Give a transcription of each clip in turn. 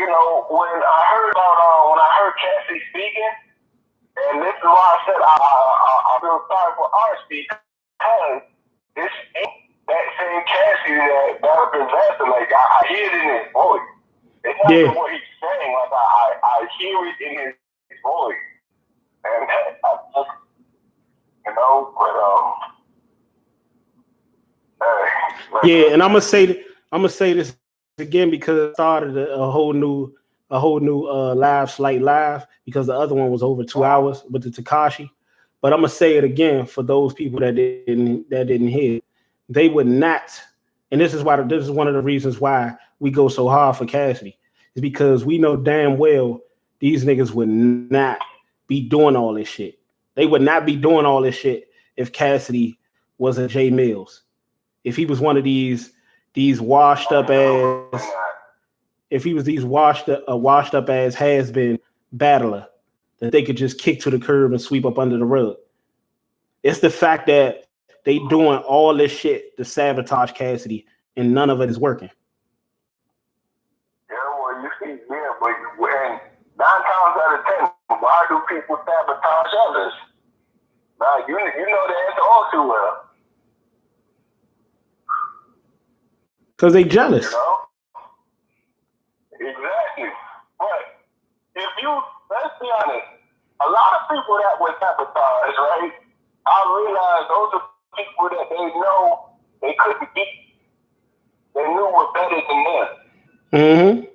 you know, when I heard Cassidy speaking, and this is why I said I feel sorry for RC, because this ain't that same Cassidy that represents it. Like I hear it in his voice. It's not even what he's saying. Like I hear it in his voice, and I just, you know, but yeah, and I'm gonna say this again because it started a whole new slight live, because the other one was over 2 hours with the Tekashi. But I'm gonna say it again for those people that didn't hear. They would not, and this is one of the reasons why we go so hard for Cassidy, is because we know damn well these niggas would not be doing all this shit. They would not be doing all this shit if Cassidy wasn't Jay Mills. If he was one of these washed up ass, if he was these washed up ass has-been battler that they could just kick to the curb and sweep up under the rug. It's the fact that they doing all this shit to sabotage Cassidy and none of it is working. Yeah, well, you see, but when 9 times out of 10, why do people sabotage others? Now, you know the answer all too well. Because they jealous. You know? Exactly. But let's be honest, a lot of people that were sabotaged, right? I realize those are people that they know they couldn't beat. They knew were better than them. Mm-hmm.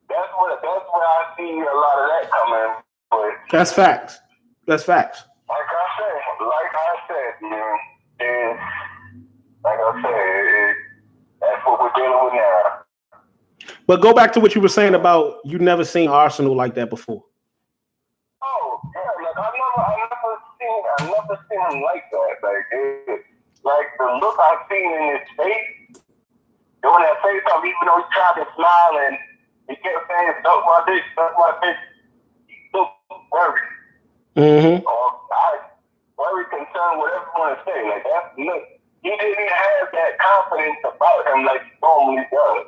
That's where I see a lot of that coming. But that's facts. That's facts. Like I said, man, that's what we're dealing with now. But go back to what you were saying about you never seen Arsenal like that before. Oh yeah, like I never seen him like that. Like the look I seen in his face, doing that face off, even though he tried to smile and he kept saying, "Suck my dick." He looked worried. Mm-hmm. Or very concerned, whatever you want to say. Like he didn't have that confidence about him like he normally does.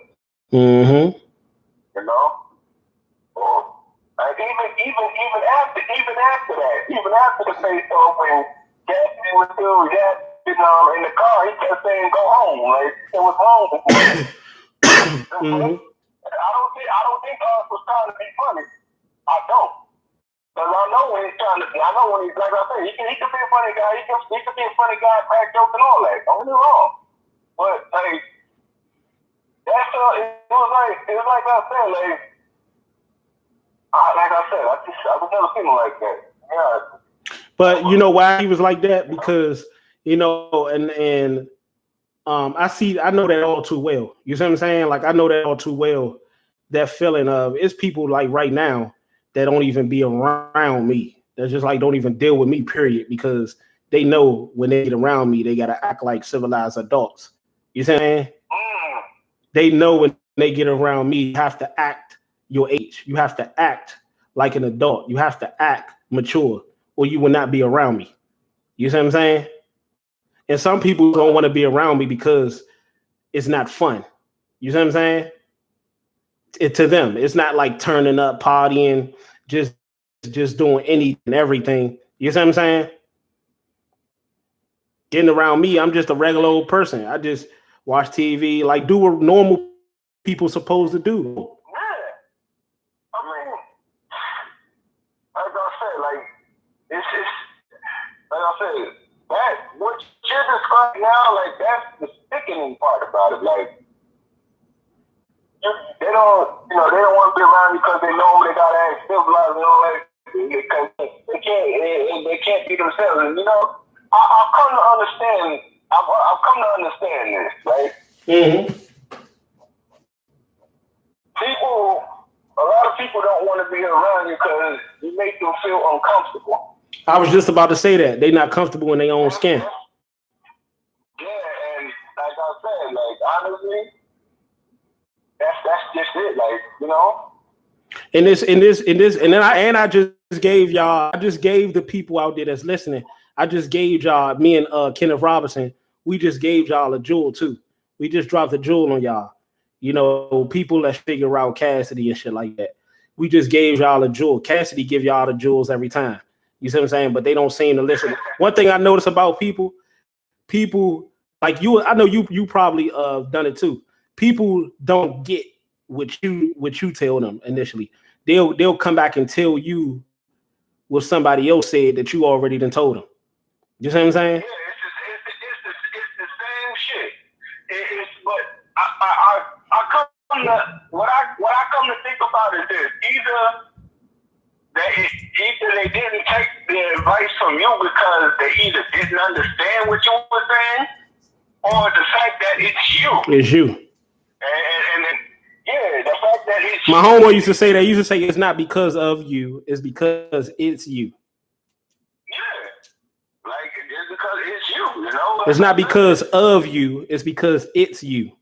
Mm-hmm. You know? Or like even after the face off, when Cassidy was still in the car, he kept saying, "Go home." Like it was wrong with him. Mm-hmm. I don't think us was trying to be funny. I don't. Because I know when he's like I said, he can be a funny guy. He can be a funny guy, crack jokes and all that. Don't get me wrong. But like that's it was like I said, I was never seen him like that. Yeah. But you know why he was like that? Because and I know that all too well. You see what I'm saying? Like I know that all too well. That feeling of it's people like right now that don't even be around me. They're just like don't even deal with me, period, because they know when they get around me, they gotta act like civilized adults. You see what I'm saying? They know when they get around me, you have to act your age. You have to act like an adult. You have to act mature, or you will not be around me. You see what I'm saying? And some people don't want to be around me because it's not fun. You see what I'm saying? To them, it's not like turning up, partying, just doing anything and everything. You see what I'm saying? Getting around me, I'm just a regular old person. I just watch TV, like do what normal people supposed to do. Yeah. I mean, like I said, it's like I said, that what you're describing now, like that's the sickening part about it. Like they don't want to be around because they know they gotta act civilized and all that because they can't be themselves. And I've come to understand. I've come to understand this, right? Mm-hmm. A lot of people don't want to be around you because you make them feel uncomfortable. I was just about to say that they're not comfortable in their own skin. Yeah, and like I said, like honestly, that's just it. Like and I just gave y'all. I just gave the people out there that's listening. I just gave y'all. Me and Kenneth Robinson. We just gave y'all a jewel too. We just dropped a jewel on y'all. You know, people that figure out Cassidy and shit like that. We just gave y'all a jewel. Cassidy give y'all the jewels every time. You see what I'm saying? But they don't seem to listen. One thing I notice about people like you, I know you probably done it too. People don't get what you tell them initially. They'll come back and tell you what somebody else said that you already done told them. You see what I'm saying? Yeah, it's the same shit. But I come to what I come to think about is this: either they didn't take the advice from you because they either didn't understand what you were saying, or the fact that it's you. It's you. And then, yeah, the fact that it's my homeboy used to say that. He used to say it's not because of you, it's because it's you. Yeah. Like it's because it's you, you know? It's not because of you, it's because it's you.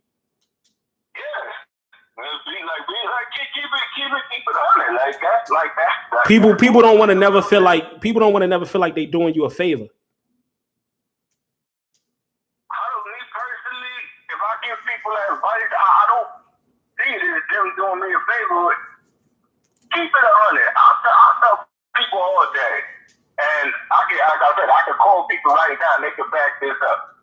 Keep it on it like that. People don't want to never feel like they doing you a favor. Me personally, if I give people advice, I don't see it as them doing me a favor. Keep it on it. I tell people all day, and I can call people right now and they can back this up.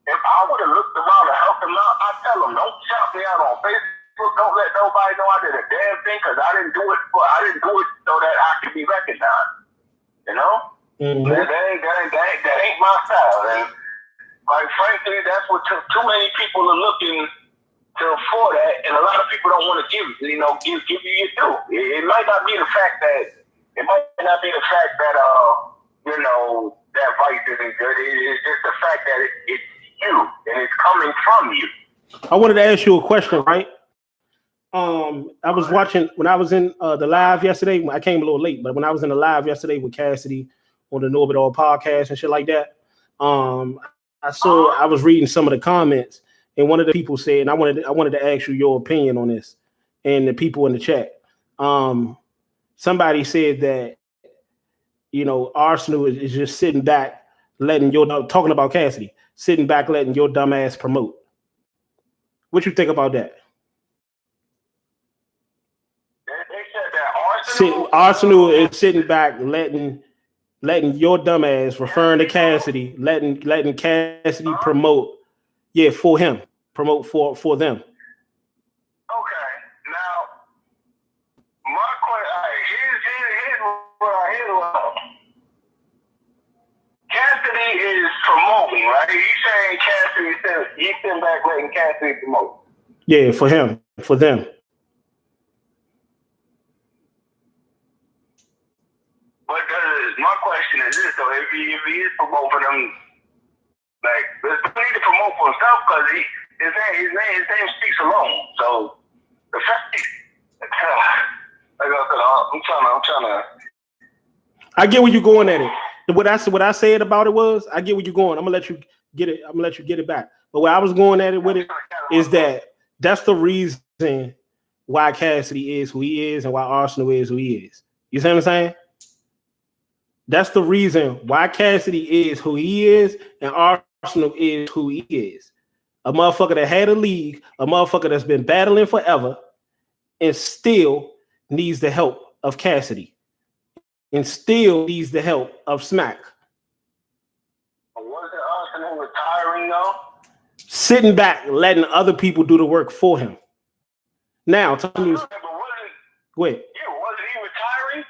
If I would have looked around to help them out, I tell them don't shout me out on Facebook. Don't let nobody know I did a damn thing because I didn't do it so that I could be recognized. You know? Mm-hmm. That ain't my style. And quite frankly, that's what too many people are looking for that, and a lot of people don't want to give you your due. It might not be the fact that that vice isn't good. It's just the fact that it's you and it's coming from you. I wanted to ask you a question, right? I was watching when I was in the live yesterday. I came a little late, but when I was in the live yesterday with Cassidy on the Know It All podcast and shit like that, I was reading some of the comments, and one of the people said, and I wanted to ask you your opinion on this, and the people in the chat. Somebody said that Arsenal is just sitting back, talking about Cassidy, sitting back, letting your dumb ass promote. What you think about that? Arsenal is sitting back, letting your dumb ass, referring to Cassidy, letting Cassidy promote, for him, promote for them. Okay, now my question, here's what Cassidy is promoting, right? He's saying he's sitting back letting Cassidy promote. Yeah, for him, for them. But my question is this, though: if he is promoting for them, like, does he need to promote for himself because his name speaks alone? So the fact, like I said, I'm trying to. I get where you're going at it. What I said about it was, I get where you're going. I'm gonna let you get it. I'm gonna let you get it back. But where I was going at it with it is that's the reason why Cassidy is who he is and why Arsenal is who he is. You see what I'm saying? That's the reason why Cassidy is who he is and Arsenal is who he is. A motherfucker that had a league, a motherfucker that's been battling forever and still needs the help of Cassidy and still needs the help of Smack. Wasn't Arsenal retiring though? Sitting back, letting other people do the work for him. Now, tell me. Go ahead. Yeah, wasn't he retiring?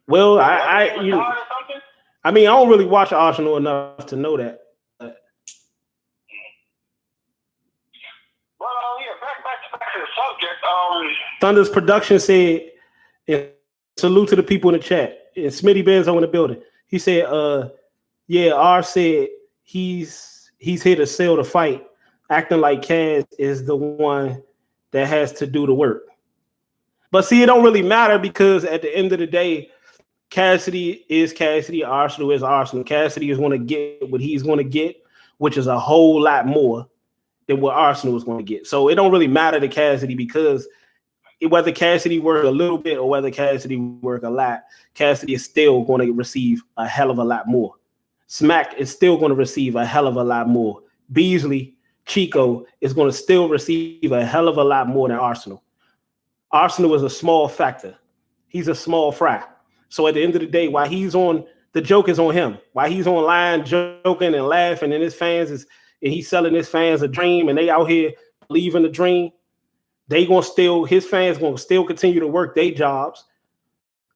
Well, I mean, I don't really watch Arsenal enough to know that. Well, yeah, back to the subject. Thunder's production said, and salute to the people in the chat. And Smitty Benzo in the building. He said, R said he's here to sell the fight, acting like Cass is the one that has to do the work. But see, it don't really matter because at the end of the day, Cassidy is Cassidy, Arsenal is Arsenal. Cassidy is going to get what he's going to get, which is a whole lot more than what Arsenal is going to get. So it don't really matter to Cassidy because whether Cassidy work a little bit or whether Cassidy work a lot, Cassidy is still going to receive a hell of a lot more. Smack is still going to receive a hell of a lot more. Beasley, Chico is going to still receive a hell of a lot more than Arsenal. Arsenal is a small factor. He's a small fry. So at the end of the day, while he's on, the joke is on him. While he's online joking and laughing, and he's selling his fans a dream, and they out here believing the dream, his fans gonna still continue to work their jobs,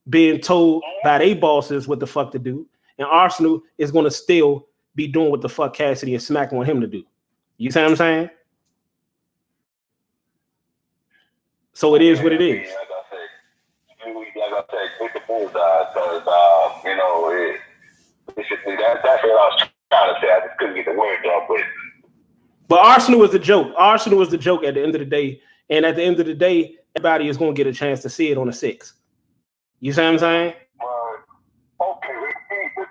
being told by their bosses what the fuck to do, and Arsenal is gonna still be doing what the fuck Cassidy and Smack want him to do. You see what I'm saying? So it is what it is. Like I said, get the bullseye, because basically that's what I was trying to say. I just couldn't get the word done, but Arsenal was the joke. Arsenal was the joke at the end of the day, and at the end of the day, everybody is going to get a chance to see it on the 6th. You see what I'm saying? Okay, the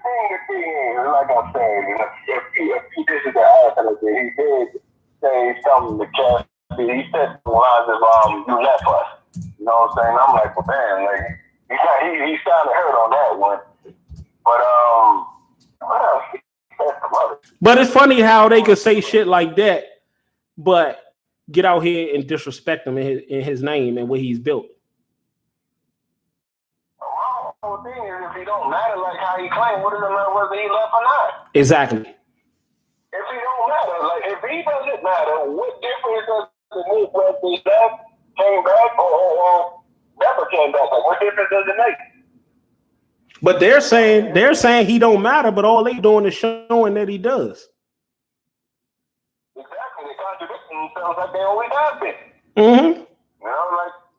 thing is, like I said, if he did the accident, he did say something to Cassidy. He said the lines of you left us. You know what I'm saying? I'm like, well, damn, like he sounded hurt on that one. But what else? But it's funny how they could say shit like that, but get out here and disrespect him in his name and what he's built. The whole thing is, if he don't matter like how he claimed, what does it matter whether he left or not? Exactly. If he don't matter, like if he doesn't matter, what difference does it make whether he left, came back, or never came back? Like, what difference does it make? But they're saying he don't matter, but all they doing is showing that he does. Exactly, they contradicting themselves like they always have been. Mm-hmm. You know,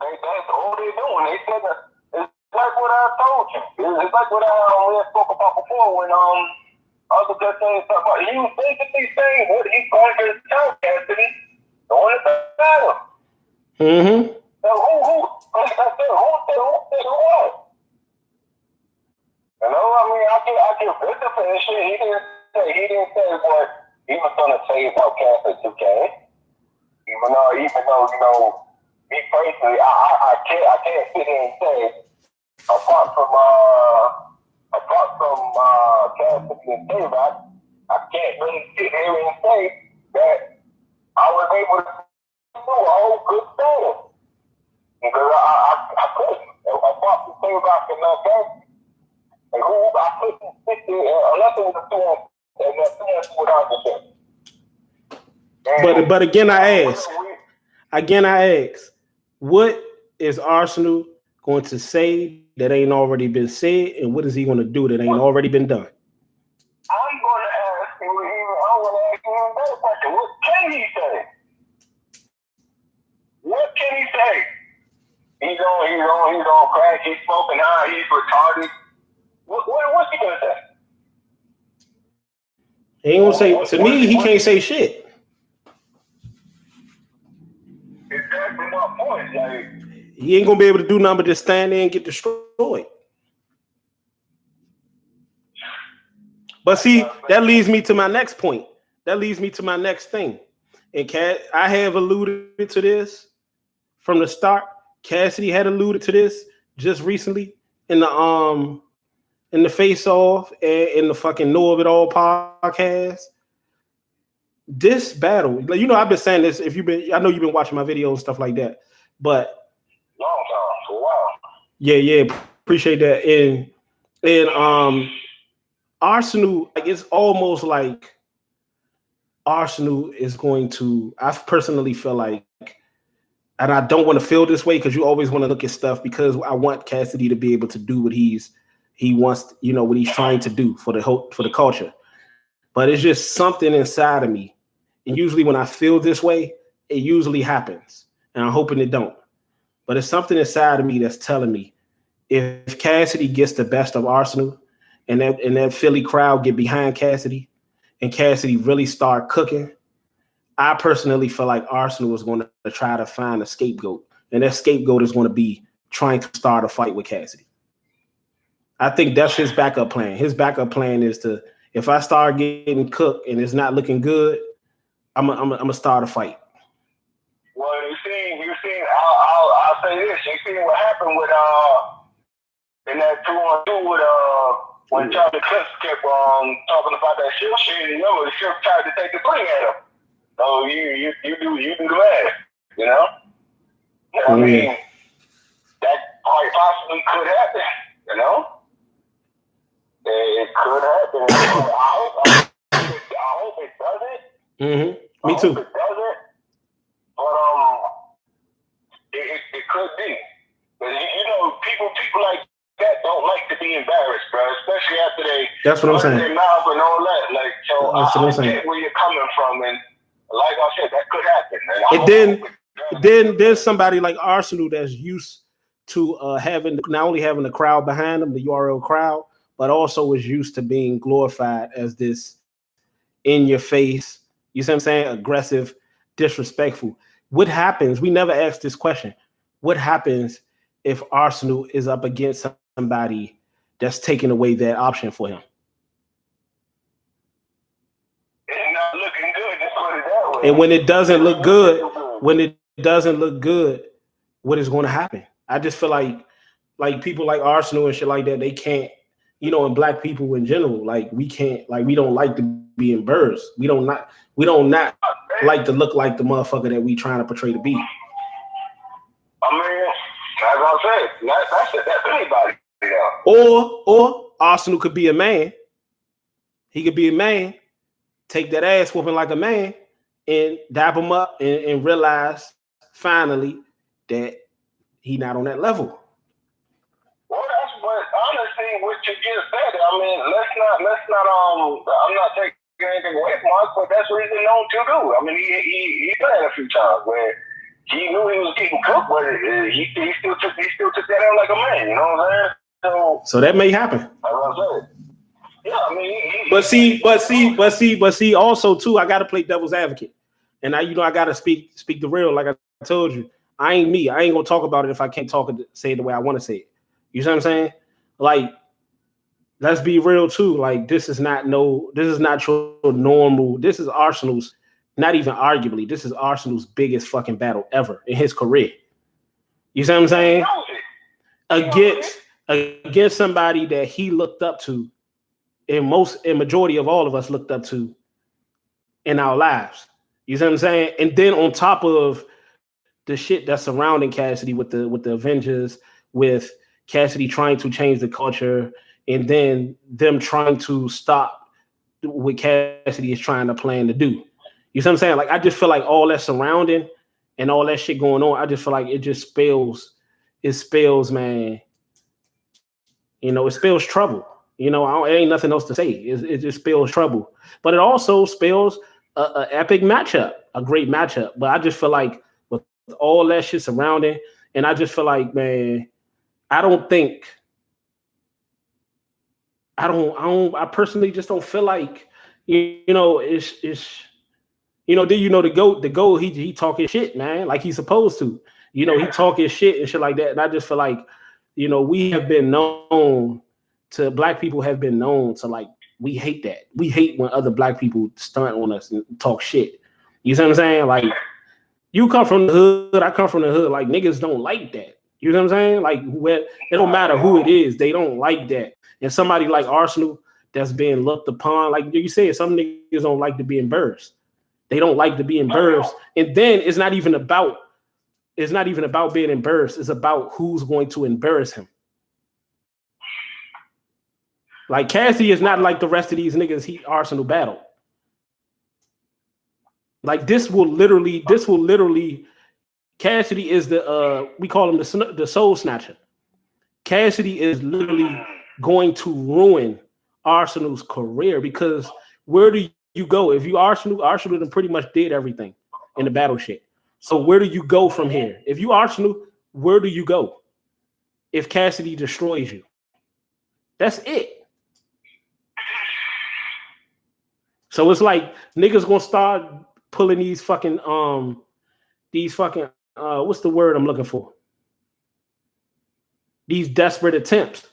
like that's all they're doing. They said that it's like what I told you. It's like what I spoke about before when Uncle just saying stuff about he was basically saying what he's going to tell Cassidy. The only matter. Mm-hmm. So who? Like I said, who said what? You know, I mean, I give Victor for this shit. He didn't say what he was gonna say about Cassidy 2K. Even though, me personally, I can't sit here and say apart from Cassidy and K-Rock, I can't really sit here and say that I was able to do a whole good thing. Because I couldn't. Apart from K-Rock and Cassidy, and who I couldn't sit there unless it was a two and that's what I did. But again, I ask, what is Arsenal going to say that ain't already been said, and what is he going to do that ain't already been done? I'm going to ask you another question. What can he say? What can he say? He's on crack. He's smoking high. He's retarded. What's he gonna say? He ain't gonna say. To me, he can't say shit. Exactly my point. Like, he ain't gonna be able to do nothing but just stand there and get destroyed. But see, that leads me to my next point. That leads me to my next thing. And I have alluded to this from the start. Cassidy had alluded to this just recently in the Face Off and in the fucking Know of It All podcast. This battle, I've been saying this. I know you've been watching my videos and stuff like that, but long time, wow. Yeah, appreciate that. And Arsenal, like it's almost like Arsenal is going to. I personally feel like, and I don't want to feel this way because you always want to look at stuff because I want Cassidy to be able to do what he wants, what he's trying to do for the culture. But it's just something inside of me. And usually when I feel this way, it usually happens. And I'm hoping it don't. But it's something inside of me that's telling me if Cassidy gets the best of Arsenal and that Philly crowd get behind Cassidy and Cassidy really start cooking, I personally feel like Arsenal is going to try to find a scapegoat. And that scapegoat is going to be trying to start a fight with Cassidy. I think that's his backup plan. His backup plan is to, if I start getting cooked and it's not looking good, I'm gonna start a fight. Well, you see, I'll say this. You see what happened with in that 2-on-2 with when Charlie Clips kept talking about that shield shit. The shield tried to take the swing at him. So you do the math, you know? I mean, that quite possibly could happen, you know? It could happen. I hope it doesn't. Mm-hmm. Me too. I hope it doesn't. But it could be. But you know, people like that don't like to be embarrassed, bro. Especially after they that's what I'm saying. Their mouth and all that. Like, so I get where you're coming from, and like I said, that could happen. And then somebody like Arsenal that's used to having not only having the crowd behind them, the URL crowd, but also is used to being glorified as this in your face, you see what I'm saying, aggressive, disrespectful. What happens? We never asked this question. What happens if Arsenal is up against somebody that's taking away that option for him? It's not looking good. Just put it that way. And when it doesn't look good, what is going to happen? I just feel like people like Arsenal and shit like that, they can't, you know, and black people in general, like we can't, like we don't like to be embarrassed. We don't not like to look like the motherfucker that we trying to portray to be. I mean, as I said, that's anybody. Yeah. Or Arsenal could be a man. He could be a man, take that ass whooping like a man, and dap him up and realize finally that he not on that level. Well, that's what honestly what you just said. I mean, let's not I'm not taking anything away from us, but that's what he's been known to do. I mean, he done it a few times where he knew he was getting cooked, but he still took that out like a man. You know what I'm saying? So that may happen. Like I said. Yeah, I mean, but see, also too, I gotta play devil's advocate, and I gotta speak the real. Like I told you, I ain't me. I ain't gonna talk about it if I can't say it the way I want to say it. You see what I'm saying? Like, let's be real too. Like, this is not your normal. This is Arsenal's, not even arguably, this is Arsenal's biggest fucking battle ever in his career. You see what I'm saying? Against somebody that he looked up to. And majority of all of us looked up to in our lives. You see what I'm saying? And then on top of the shit that's surrounding Cassidy with the Avengers, with Cassidy trying to change the culture, and then them trying to stop what Cassidy is trying to plan to do. You see what I'm saying? Like, I just feel like all that surrounding and all that shit going on, I just feel like it just spells, man. You know, it spells trouble. You know, it ain't nothing else to say. It just spells trouble. But it also spells an epic matchup, a great matchup. But I just feel like with all that shit surrounding, and I just feel like, man, I personally just don't feel like, you know, it's you know, the GOAT, he talking shit, man, like he's supposed to. You know, he talking shit and shit like that. And I just feel like, you know, black people have been known to, like, we hate that. We hate when other black people stunt on us and talk shit. You see what I'm saying? Like, you come from the hood, I come from the hood. Like, niggas don't like that. You know what I'm saying? Like, it don't matter who it is, they don't like that. And somebody like Arsenal that's being looked upon, like you said, some niggas don't like to be embarrassed. They don't like to be embarrassed. And then it's not even about being embarrassed. It's about who's going to embarrass him. Like, Cassidy is not like the rest of these niggas Arsenal battle. Like, this will literally, Cassidy is we call him the soul snatcher. Cassidy is literally going to ruin Arsenal's career, because where do you go? If you Arsenal then pretty much did everything in the battle shit. So where do you go from here? If you Arsenal, where do you go if Cassidy destroys you? That's it. So it's like niggas gonna start pulling these fucking what's the word I'm looking for? These desperate attempts.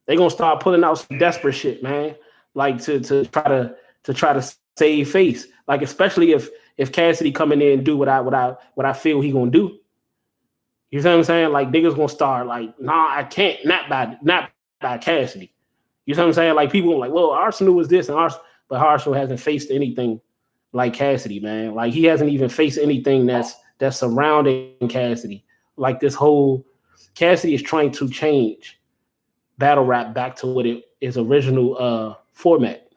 They gonna start pulling out some desperate shit, man. Like to try to save face. Like, especially if Cassidy come in there and do what I feel he gonna do. You know what I'm saying? Like, niggas gonna start like, nah, I can't, not by Cassidy. You know what I'm saying? Like, people are like, well, Arsenal is this and but Arsenal hasn't faced anything like Cassidy, man. Like he hasn't even faced anything that's surrounding Cassidy. Like this whole Cassidy is trying to change battle rap back to what it is original format.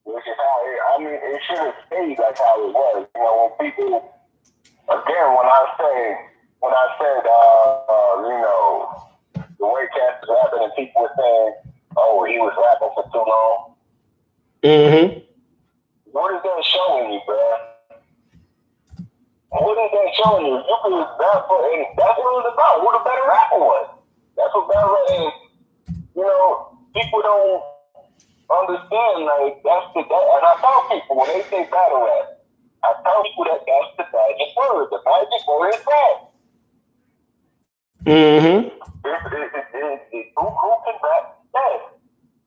Which is how it should have stayed like how it was. You know, when people, again, when I said, the way Cass was rapping and people were saying, oh, he was rapping for too long. Mm-hmm. What is that showing you, bro? What is that showing you? You could rap for, and that's what it was about. Who the better rapper was? That's what battle rap is. You know, people don't understand, like, and I tell people when they say battle rap, I tell people that that's the magic word. The magic word is rap. Mm-hmm. Who can rap best?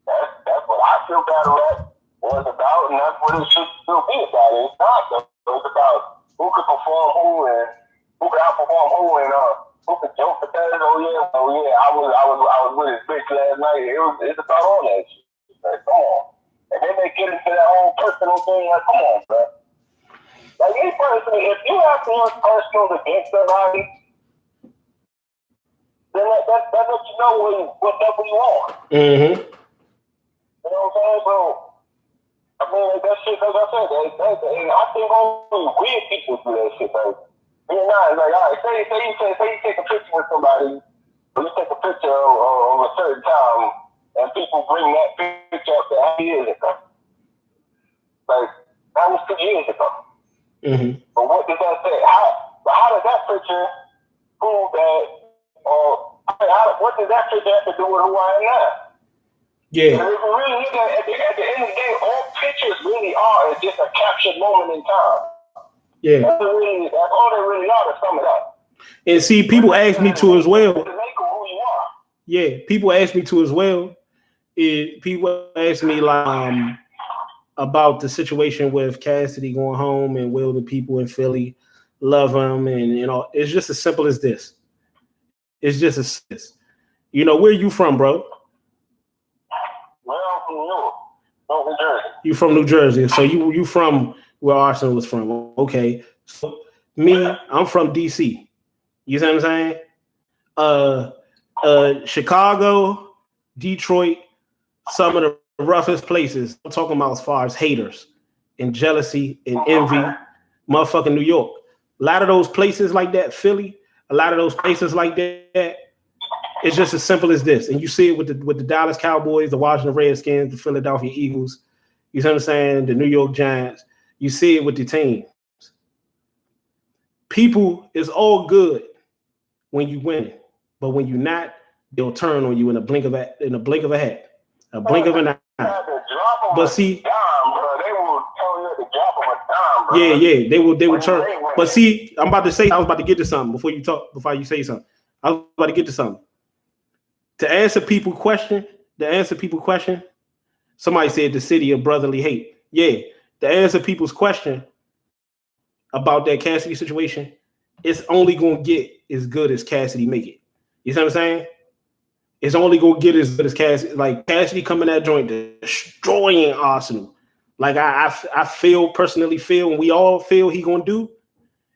That's what I feel battle rap was about, and that's what it should still be about. It's not though. It's about who could perform who and who could outperform who and who could joke the best. Oh yeah, I was with his bitch last night. It's about all that shit. Like, come on. And then they get into that whole personal thing, like, come on, bro. Like, me personally, if you have to use personal against somebody, then that lets you know what level you on. Mm-hmm. You know what I'm saying? So, I mean, like, that shit, like I said, and I think only weird people do that shit, like, you know, it's like, all right, say you take a picture with somebody, or you take a picture of a certain time, and people bring that picture up to 8 years ago. Like, that was 2 years ago. Mm-hmm. But what does that say? How does that picture prove that, or what does that picture have to do with who I am now? Yeah. And if you really look at the end of the day, all pictures really are just a captured moment in time. Yeah. That's all they really are to sum it up. And see, people ask me to as well. To make who you are. Yeah, people ask me to as well. People ask me like about the situation with Cassidy going home and will the people in Philly love him, and you know, it's just as simple as this. It's just as this. You know, where you from, bro? Well, I'm from New York. New Jersey. You from New Jersey, so you from where Arsenal was from. Okay. So me, I'm from DC. You see what I'm saying? Chicago, Detroit, some of the roughest places. I'm talking about as far as haters and jealousy and envy. Motherfucking New York. A lot of those places like that, Philly, a lot of those places like that, it's just as simple as this. And you see it with the Dallas Cowboys, the Washington Redskins, the Philadelphia Eagles, you see what I'm saying? The New York Giants. You see it with the teams. People is all good when you win, but when you're not, they'll turn on you in a blink of a hat. A blink of an eye. But see, yeah, they will turn. But see, I was about to get to something before you say something. I was about to get to something. To answer people's question, somebody said the city of brotherly hate. Yeah, to answer people's question about that Cassidy situation, it's only gonna get as good as Cassidy make it. You see what I'm saying? It's only gonna get as good as Cassidy. Like Cassidy coming that joint destroying Arsenal. Like I personally feel, and we all feel he gonna do.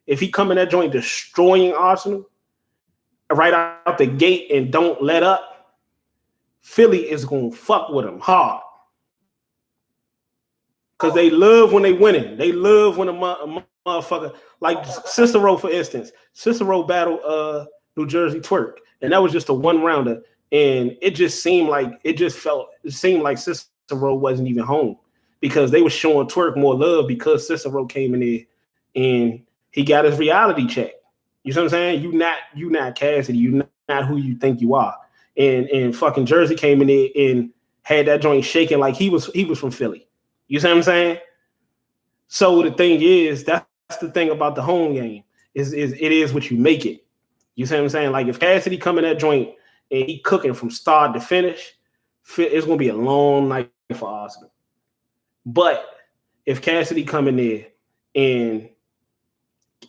If he come in that joint destroying Arsenal right out the gate and don't let up, Philly is gonna fuck with him hard. Because they love when they winning. They love when a motherfucker, like Cicero, for instance. Cicero battled New Jersey Twerk, and that was just a one rounder. And it seemed like Cicero wasn't even home because they were showing Twerk more love because Cicero came in there and he got his reality check. You see what I'm saying? You not Cassidy. You not who you think you are. And fucking Jersey came in there and had that joint shaking like he was from Philly. You see what I'm saying? So the thing is, that's the thing about the home game is it is what you make it. You see what I'm saying? Like if Cassidy come in that joint and he cooking from start to finish, it's gonna be a long night for Arsenal. But if Cassidy come in there and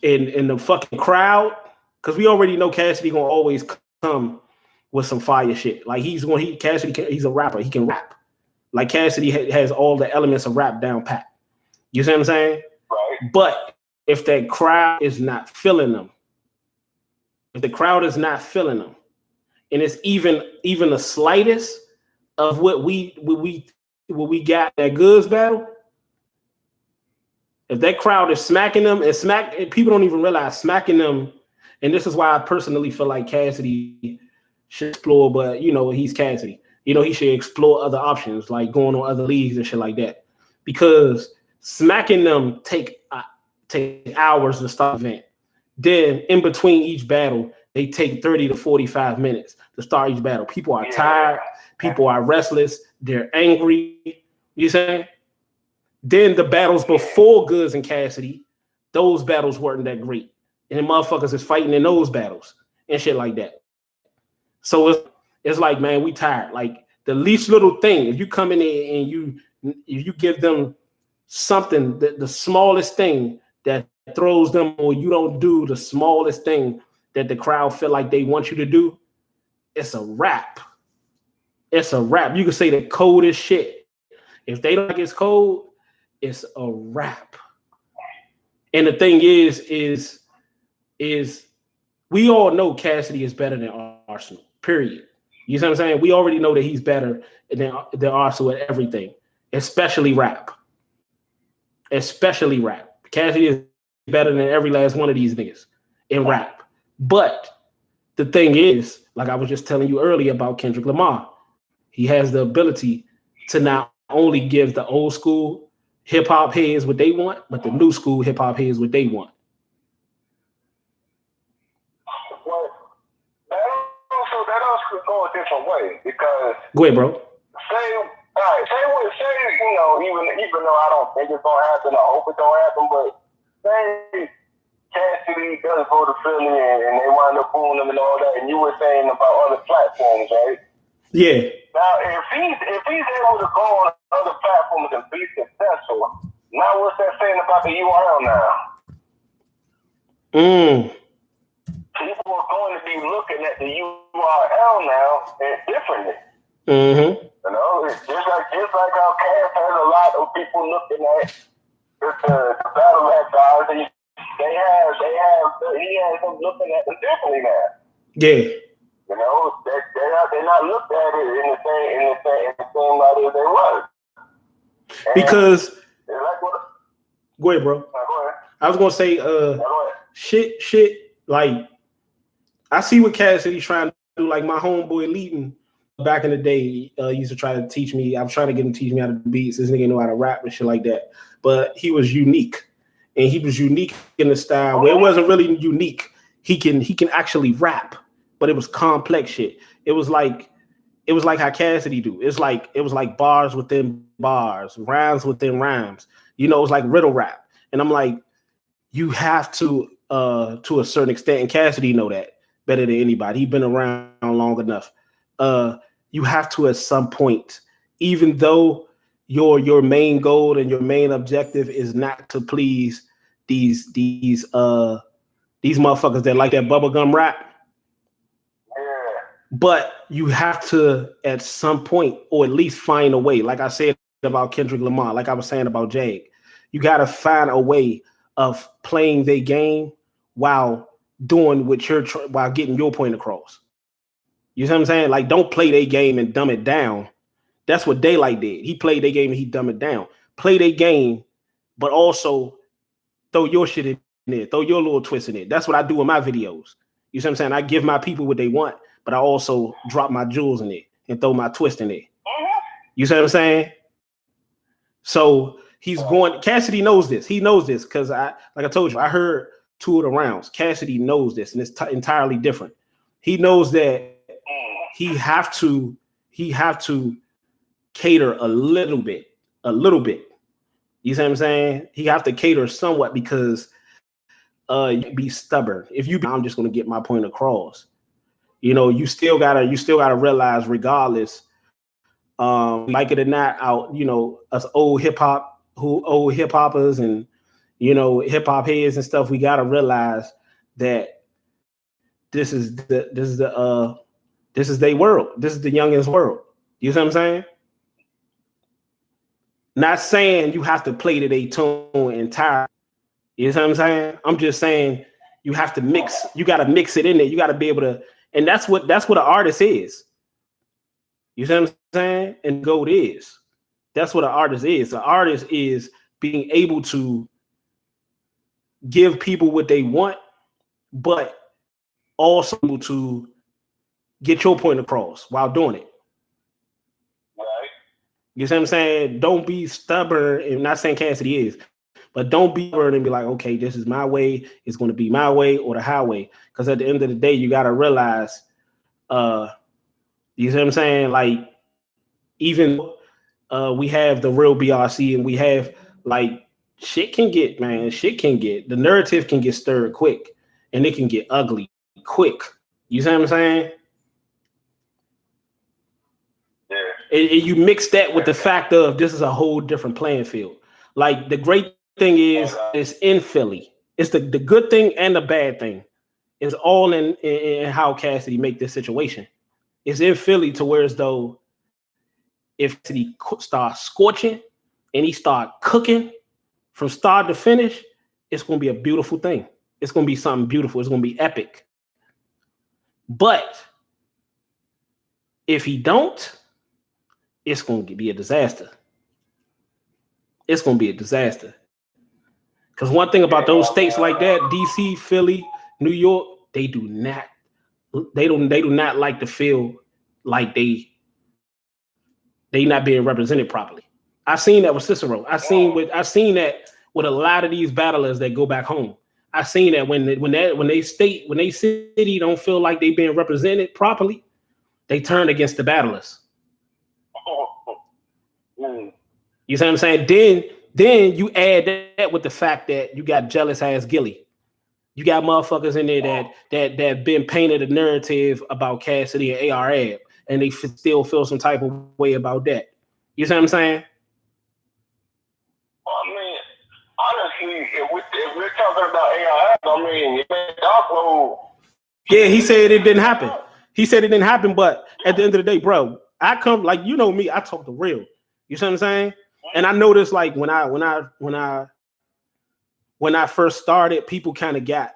in the fucking crowd, because we already know Cassidy gonna always come with some fire shit. Like he's a rapper, he can rap. Like Cassidy has all the elements of rap down pat. You see what I'm saying? Right. But if that crowd is not feeling them, if the crowd is not feeling them, and it's even the slightest of what we got that goods battle, if that crowd is smacking them and people don't even realize smacking them, and this is why I personally feel like Cassidy should explore, but he's Cassidy. He should explore other options like going on other leagues and shit like that, because smacking them take hours to start an event. Then in between each battle, they take 30 to 45 minutes to start each battle. People are tired. People are restless. They're angry. You saying? Then the battles before Goods and Cassidy, those battles weren't that great. And the motherfuckers is fighting in those battles and shit like that. So it's like, man, we tired. Like the least little thing, if you come in there and you give them something, the smallest thing that throws them, or you don't do the smallest thing that the crowd feel like they want you to do, it's a wrap. It's a wrap. You can say the coldest shit. If they don't like it's cold, it's a wrap. And the thing is we all know Cassidy is better than Arsenal, period. You know what I'm saying? We already know that he's better than Arsenal at everything, especially rap. Especially rap. Cassidy is better than every last one of these niggas in rap. But the thing is, like I was just telling you earlier about Kendrick Lamar, he has the ability to not only give the old school hip hop heads what they want, but the new school hip hop heads what they want. Well, that also could go a different way, because go ahead, bro. Say even though I don't think it's gonna happen, I hope it don't happen, but say Cassidy does go to Philly and they wind up booing him and all that, and you were saying about other platforms, right? Yeah. Now, if he's able to go on other platforms and be successful, now what's that saying about the URL now? People are going to be looking at the URL now differently. Mm-hmm. It's just like how Cass has a lot of people looking at the battle rap guys, and he has them looking at them differently now. Yeah. They're not looked at it in the same light as they was. Because like what, go ahead, bro. Go ahead. I was gonna say shit, like I see what Cassidy's trying to do. Like my homeboy Leeton back in the day used to try to teach me. I was trying to get him to teach me how to do beats. This nigga know how to rap and shit like that. But he was unique. And he was unique in the style where it wasn't really unique. He can actually rap, but it was complex shit. It was like how Cassidy do. It was like bars within bars, rhymes within rhymes. It was like riddle rap. And I'm like, you have to a certain extent, and Cassidy know that better than anybody. He's been around long enough. You have to at some point, even though your main goal and your main objective is not to please these motherfuckers that like that bubblegum rap. Yeah. But you have to at some point, or at least find a way. Like I said about Kendrick Lamar, like I was saying about Jay, you got to find a way of playing their game while doing what while getting your point across. You see what I'm saying? Like, don't play their game and dumb it down. That's what Daylight did. He played their game and he dumbed it down. Play their game, but also throw your shit in there. Throw your little twist in it. That's what I do in my videos. You see what I'm saying? I give my people what they want, but I also drop my jewels in it and throw my twist in it. You see what I'm saying? So he's going. Cassidy knows this. He knows this because like I told you, I heard 2 of the rounds. Cassidy knows this, and it's entirely different. He knows that he have to cater a little bit. You see what I'm saying? He have to cater somewhat because you be stubborn. If you be, I'm just gonna get my point across. You still gotta realize, regardless, like it or not, out, us old hip hoppers and hip hop heads and stuff, we gotta realize that this is their world. This is the youngest world. You see what I'm saying? Not saying you have to play to their tune entirely. You know what I'm saying? I'm just saying you have to mix. You got to mix it in there. You got to be able to, and that's what an artist is. You see what I'm saying? And gold is. That's what an artist is. An artist is being able to give people what they want, but also able to get your point across while doing it. Right. You see what I'm saying? Don't be stubborn. And not saying Cassidy is, but don't be stubborn and be like, okay, this is my way. It's going to be my way or the highway. Because at the end of the day, you got to realize, you see what I'm saying? Like, even we have the real BRC and we have like shit can get the narrative can get stirred quick and it can get ugly quick. You see what I'm saying? Yeah. And you mix that with the fact of this is a whole different playing field. Like the great thing is it's in Philly. It's the good thing and the bad thing. It's all in how Cassidy make this situation. It's in Philly to where as though if he starts scorching and he start cooking from start to finish, it's going to be a beautiful thing. It's going to be something beautiful. It's going to be epic. But if he don't, it's going to be a disaster. It's going to be a disaster. Because one thing about those states like that, DC, Philly, New York, they do not like to feel like they not being represented properly. I seen that with Cicero. I seen that with a lot of these battlers that go back home. I seen that when they city don't feel like they being represented properly, they turn against the battlers. You see what I'm saying? Then you add that with the fact that you got jealous ass Gilly. You got motherfuckers in there that been painted a narrative about Cassidy and AR-Ab, and they still feel some type of way about that. You see what I'm saying? I mean, honestly, if we're talking about AR-Ab, I mean, yeah, he said it didn't happen. He said it didn't happen, but at the end of the day, bro, I come like you know me. I talk the real. You see what I'm saying? And I noticed like when I first started, people kind of got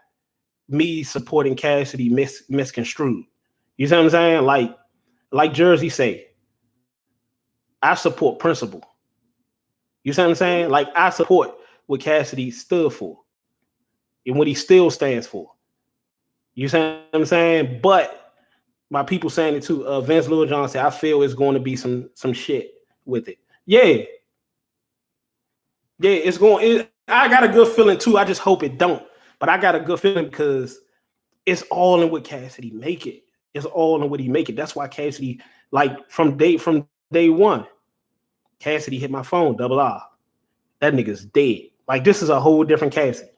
me supporting Cassidy misconstrued. You see what I'm saying? Like Jersey say, I support principle. You see what I'm saying? Like I support what Cassidy stood for and what he still stands for. You see what I'm saying? But my people saying it too. Vince Lil Jon said, I feel it's going to be some shit with it. Yeah, it's going. I got a good feeling too. I just hope it don't. But I got a good feeling because it's all in what Cassidy make it. It's all in what he make it. That's why Cassidy, like from day one, Cassidy hit my phone, double R. That nigga's dead. Like this is a whole different Cassidy.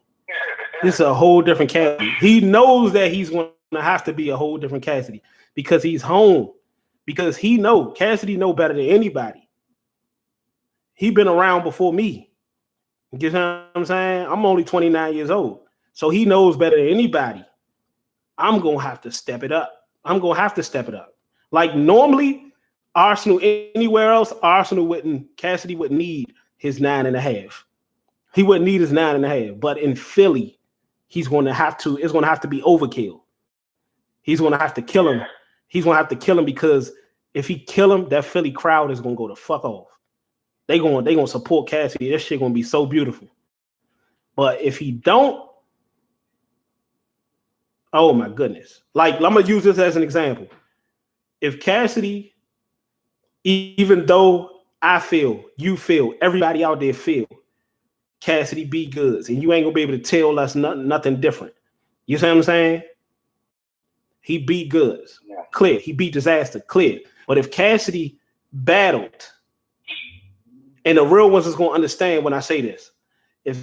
This is a whole different Cassidy. He knows that he's going to have to be a whole different Cassidy because he's home. Because Cassidy know better than anybody. He been around before me. You know what I'm saying? I'm only 29 years old. So he knows better than anybody. I'm going to have to step it up. Like normally, Arsenal, anywhere else, Cassidy wouldn't need his 9.5. He wouldn't need his 9.5. But in Philly, it's going to have to be overkill. He's going to have to kill him. He's going to have to kill him because if he kill him, that Philly crowd is going to go the fuck off. They going to support Cassidy. This shit going to be so beautiful. But if he don't, oh my goodness. Like, I'm going to use this as an example. If Cassidy, even though I feel, you feel, everybody out there feel, Cassidy be goods, and you ain't going to be able to tell us nothing different. You see what I'm saying? He beat goods. Yeah. Clear. He beat disaster. Clear. But if Cassidy battled, and the real ones is going to understand when I say this, if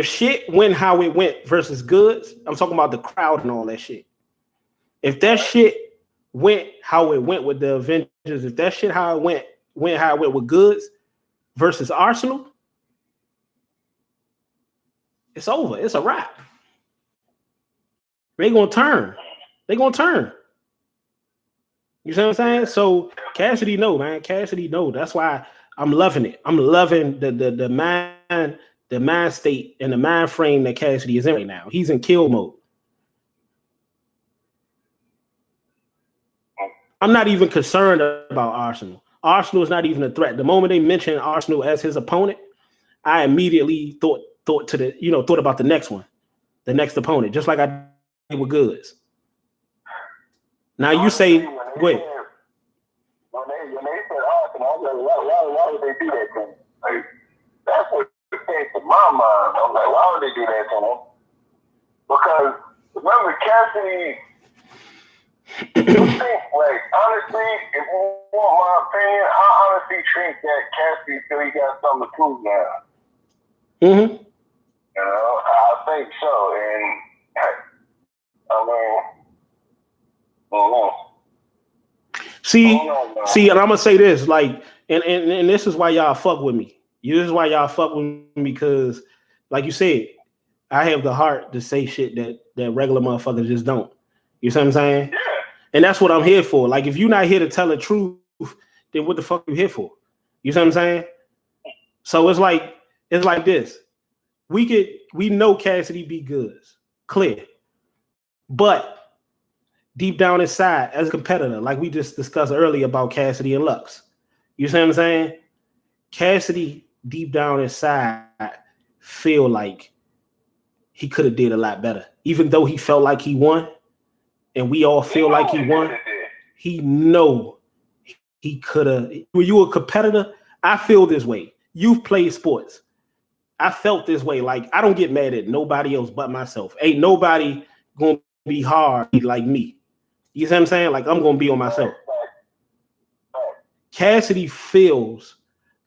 shit went how it went versus goods, I'm talking about the crowd and all that shit. If that shit went how it went with the Avengers, if that shit how it went how it went with goods versus Arsenal, it's over. It's a wrap. They're going to turn. You see what I'm saying? So Cassidy know, man. Cassidy know. That's why I'm loving it. I'm loving the mind state and the mind frame that Cassidy is in right now. He's in kill mode. I'm not even concerned about Arsenal. Arsenal is not even a threat. The moment they mentioned Arsenal as his opponent, I immediately thought about the next one, the next opponent, just like I did with Goods. Now you say, go ahead. When they said Arsenal, I was like, why would they do that to him? Like, that's what came to my mind. I'm like, why would they do that to him? Because remember, Cassidy. You think, like, honestly, if you want my opinion, I honestly think that Cassidy still he got something to prove now. Mm-hmm. You know, I think so, and I mean, See, and I'm gonna say this, like, and this is why y'all fuck with me. This is why y'all fuck with me because, like you said, I have the heart to say shit that regular motherfuckers just don't. You see what I'm saying? Yeah. And that's what I'm here for. Like, if you're not here to tell the truth, then what the fuck are you here for? You see what I'm saying? So it's like this. We know Cassidy be goods, clear. But deep down inside, as a competitor, like we just discussed earlier about Cassidy and Lux, you see what I'm saying? Cassidy, deep down inside, feel like he could have did a lot better. Even though he felt like he won, and we all feel like he won, he know he could have. When you a competitor, I feel this way. You've played sports. I felt this way. Like, I don't get mad at nobody else but myself. Ain't nobody gonna be hard like me. You see what I'm saying? Like, I'm gonna be on myself. Cassidy feels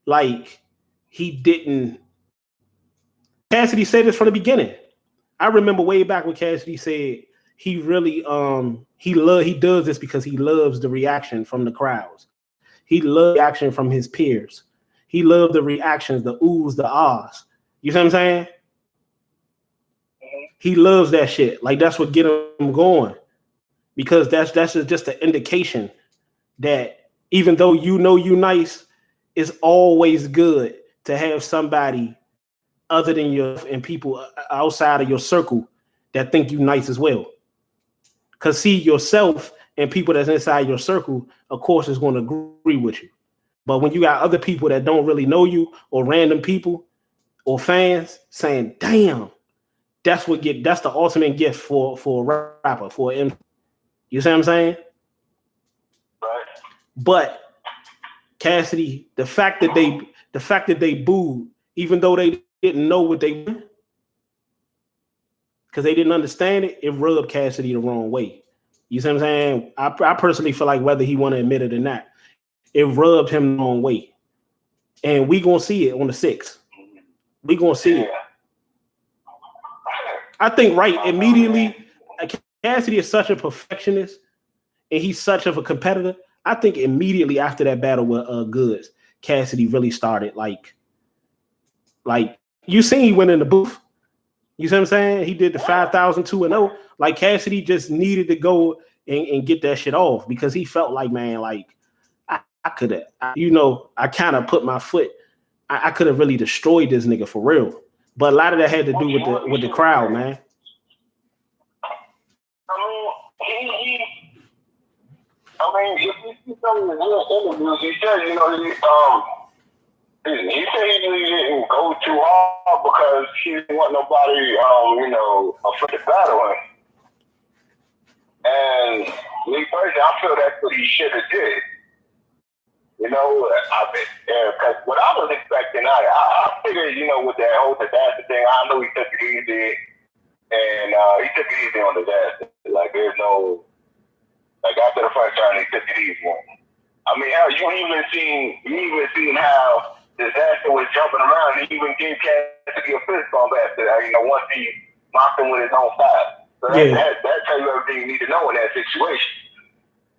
like he didn't. Cassidy said this from the beginning. I remember way back when Cassidy said he really he does this because he loves the reaction from the crowds. He loves the reaction from his peers. He loved the reactions, the oohs, the ahs. You see what I'm saying? He loves that shit. Like, that's what get him going. Because that's just an indication that even though you know you nice, it's always good to have somebody other than you and people outside of your circle that think you nice as well. Because see, yourself and people that's inside your circle, of course, is going to agree with you. But when you got other people that don't really know you, or random people or fans saying, damn, that's the ultimate gift for a rapper, for him. You see what I'm saying? Right. But Cassidy, the fact that they booed, even though they didn't know what they were, because they didn't understand it, it rubbed Cassidy the wrong way. You see what I'm saying? I personally feel like whether he want to admit it or not, it rubbed him the wrong way. And we gonna see it on the 6th. We gonna see it. I think immediately, Cassidy is such a perfectionist and he's such of a competitor. I think immediately after that battle with Goods, Cassidy really started like you seen he went in the booth. You see what I'm saying? He did the 5,002-0. Like, Cassidy just needed to go and get that shit off because he felt like, man, like I could have, I kind of put my foot. I could have really destroyed this nigga for real. But a lot of that had to do with the crowd, man. I mean, if you see some of the interviews, he said, he said he really didn't go too hard because he didn't want nobody, afraid to battle him. And me personally, I feel that's what he should have did. Because what I was expecting, I figured, with that whole disaster thing, I know he took it easy, and he took it easy on disaster. Like, there's no, like, after the first round, he took it easy. I mean, hell, you even seen how disaster was jumping around. He even gave Cassidy a fist bump after that, once he knocked him with his own side. So that tells you everything you need to know in that situation.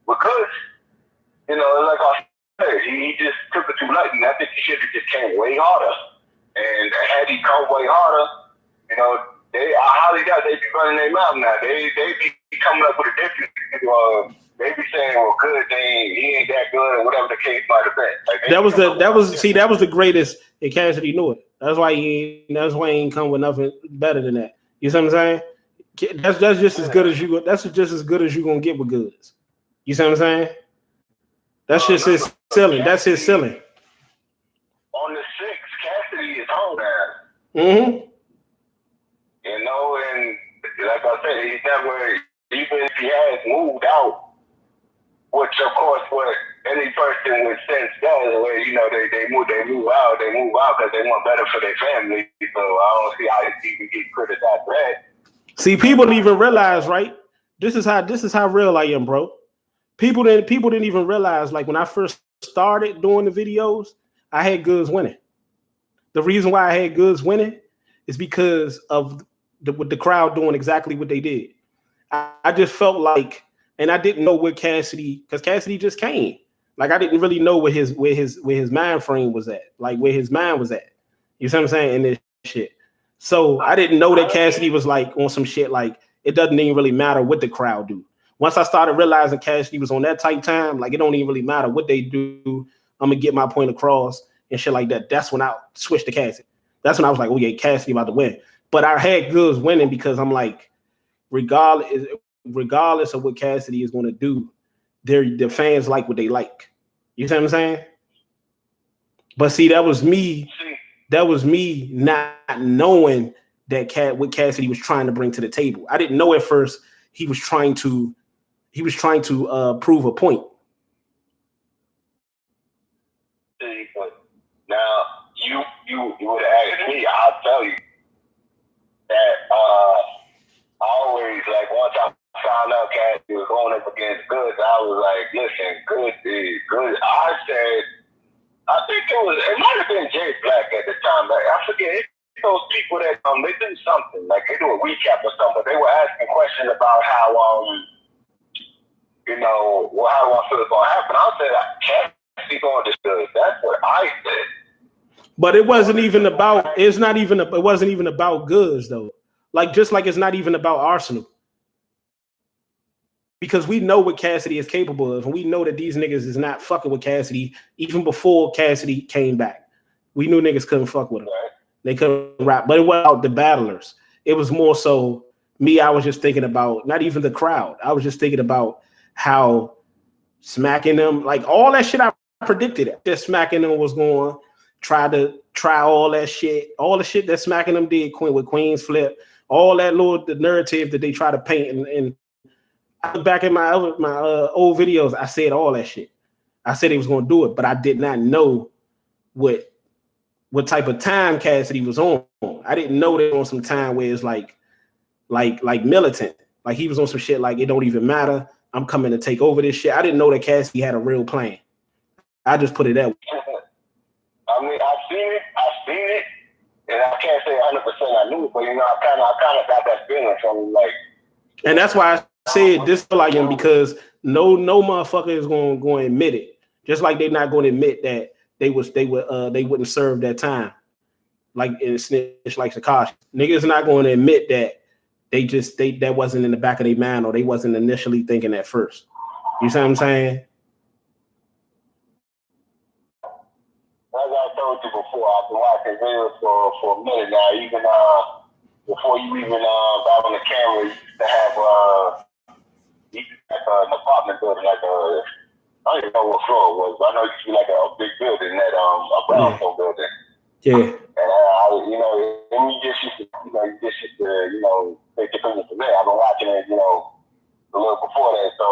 Because, like I said, he just took it too lightly. I think he should have just came way harder. And had he come way harder, I highly doubt they'd be running their mouth now. They be coming up with a different they be saying, well, good thing he ain't that good, or whatever the case might have been. Like, that was the greatest, and Cassidy knew it. That's why he ain't come with nothing better than that. You see what I'm saying? That's just as good as you. That's just as good as you gonna get with goods. You see what I'm saying? That's just his ceiling. That's his ceiling. On the 6th, Cassidy is home now. Mm-hmm. You know, and like I said, he's never, even if he has moved out, which of course what any person with sense does, where you know they move out because they want better for their family. So I don't see how he can get criticized for that. See, people don't even realize, right? This is how real I am, bro. People didn't even realize, like when I first started doing the videos, I had goods winning. The reason why I had goods winning is because of the crowd doing exactly what they did. I just felt like, and I didn't know where Cassidy, because Cassidy just came. Like I didn't really know where his mind frame was at, like where his mind was at. You see what I'm saying? And this shit. So I didn't know that Cassidy was like on some shit like it doesn't even really matter what the crowd do. Once I started realizing Cassidy was on that type time, like it don't even really matter what they do. I'm gonna get my point across and shit like that. That's when I switched to Cassidy. That's when I was like, oh yeah, Cassidy about to win. But I had goods winning because I'm like, regardless of what Cassidy is going to do, the fans like what they like. You see what I'm saying? But see, that was me not knowing that what Cassidy was trying to bring to the table. I didn't know at first he was trying to prove a point. See, but now you would have asked me, I'll tell you that I always, like, once I found out Cassidy was going up against Goods, I was like, listen, Goods is good. I think it might have been Jay Black at the time. Like, I forget. It's those people that they do something, like they do a recap or something. But they were asking questions about how you know, how I feel it's gonna happen. I said, Cassidy going to Goods. That's what I said. But it wasn't even about. It wasn't even about Goods though. Like just like it's not even about Arsenal. Because we know what Cassidy is capable of, and we know that these niggas is not fucking with Cassidy even before Cassidy came back. We knew niggas couldn't fuck with him. They couldn't rap. But it wasn't about the battlers. It was more so me. I was just thinking about not even the crowd. I was just thinking about how smacking them, like all that shit I predicted. Just smacking them was going to try all that shit. All the shit that smacking them did with Queen's Flip. All that the narrative that they try to paint and back in my old videos, I said all that shit. I said he was going to do it, but I did not know what type of time Cassidy was on. I didn't know that on some time where it's like militant. Like he was on some shit like it don't even matter. I'm coming to take over this shit. I didn't know that Cassidy had a real plan. I just put it that way. I mean, I've seen it, and I can't say 100% I knew it, but you know, I kind of got that feeling from like. And that's why I said this like him because no motherfucker is going to admit it. Just like they're not going to admit that they wouldn't serve that time like in snitch like Takashi. Niggas not going to admit that that wasn't in the back of their mind or they wasn't initially thinking at first. You see what I'm saying? As I told you before, I've been watching videos for a minute now. Even before you even got on the camera, you used to have an apartment building, like I don't even know what floor it was, but I know it used to be like a big building, that a brownstone building. Yeah. And you know, you just used to, take your opinion from there. I've been watching it, you know, a little before that, so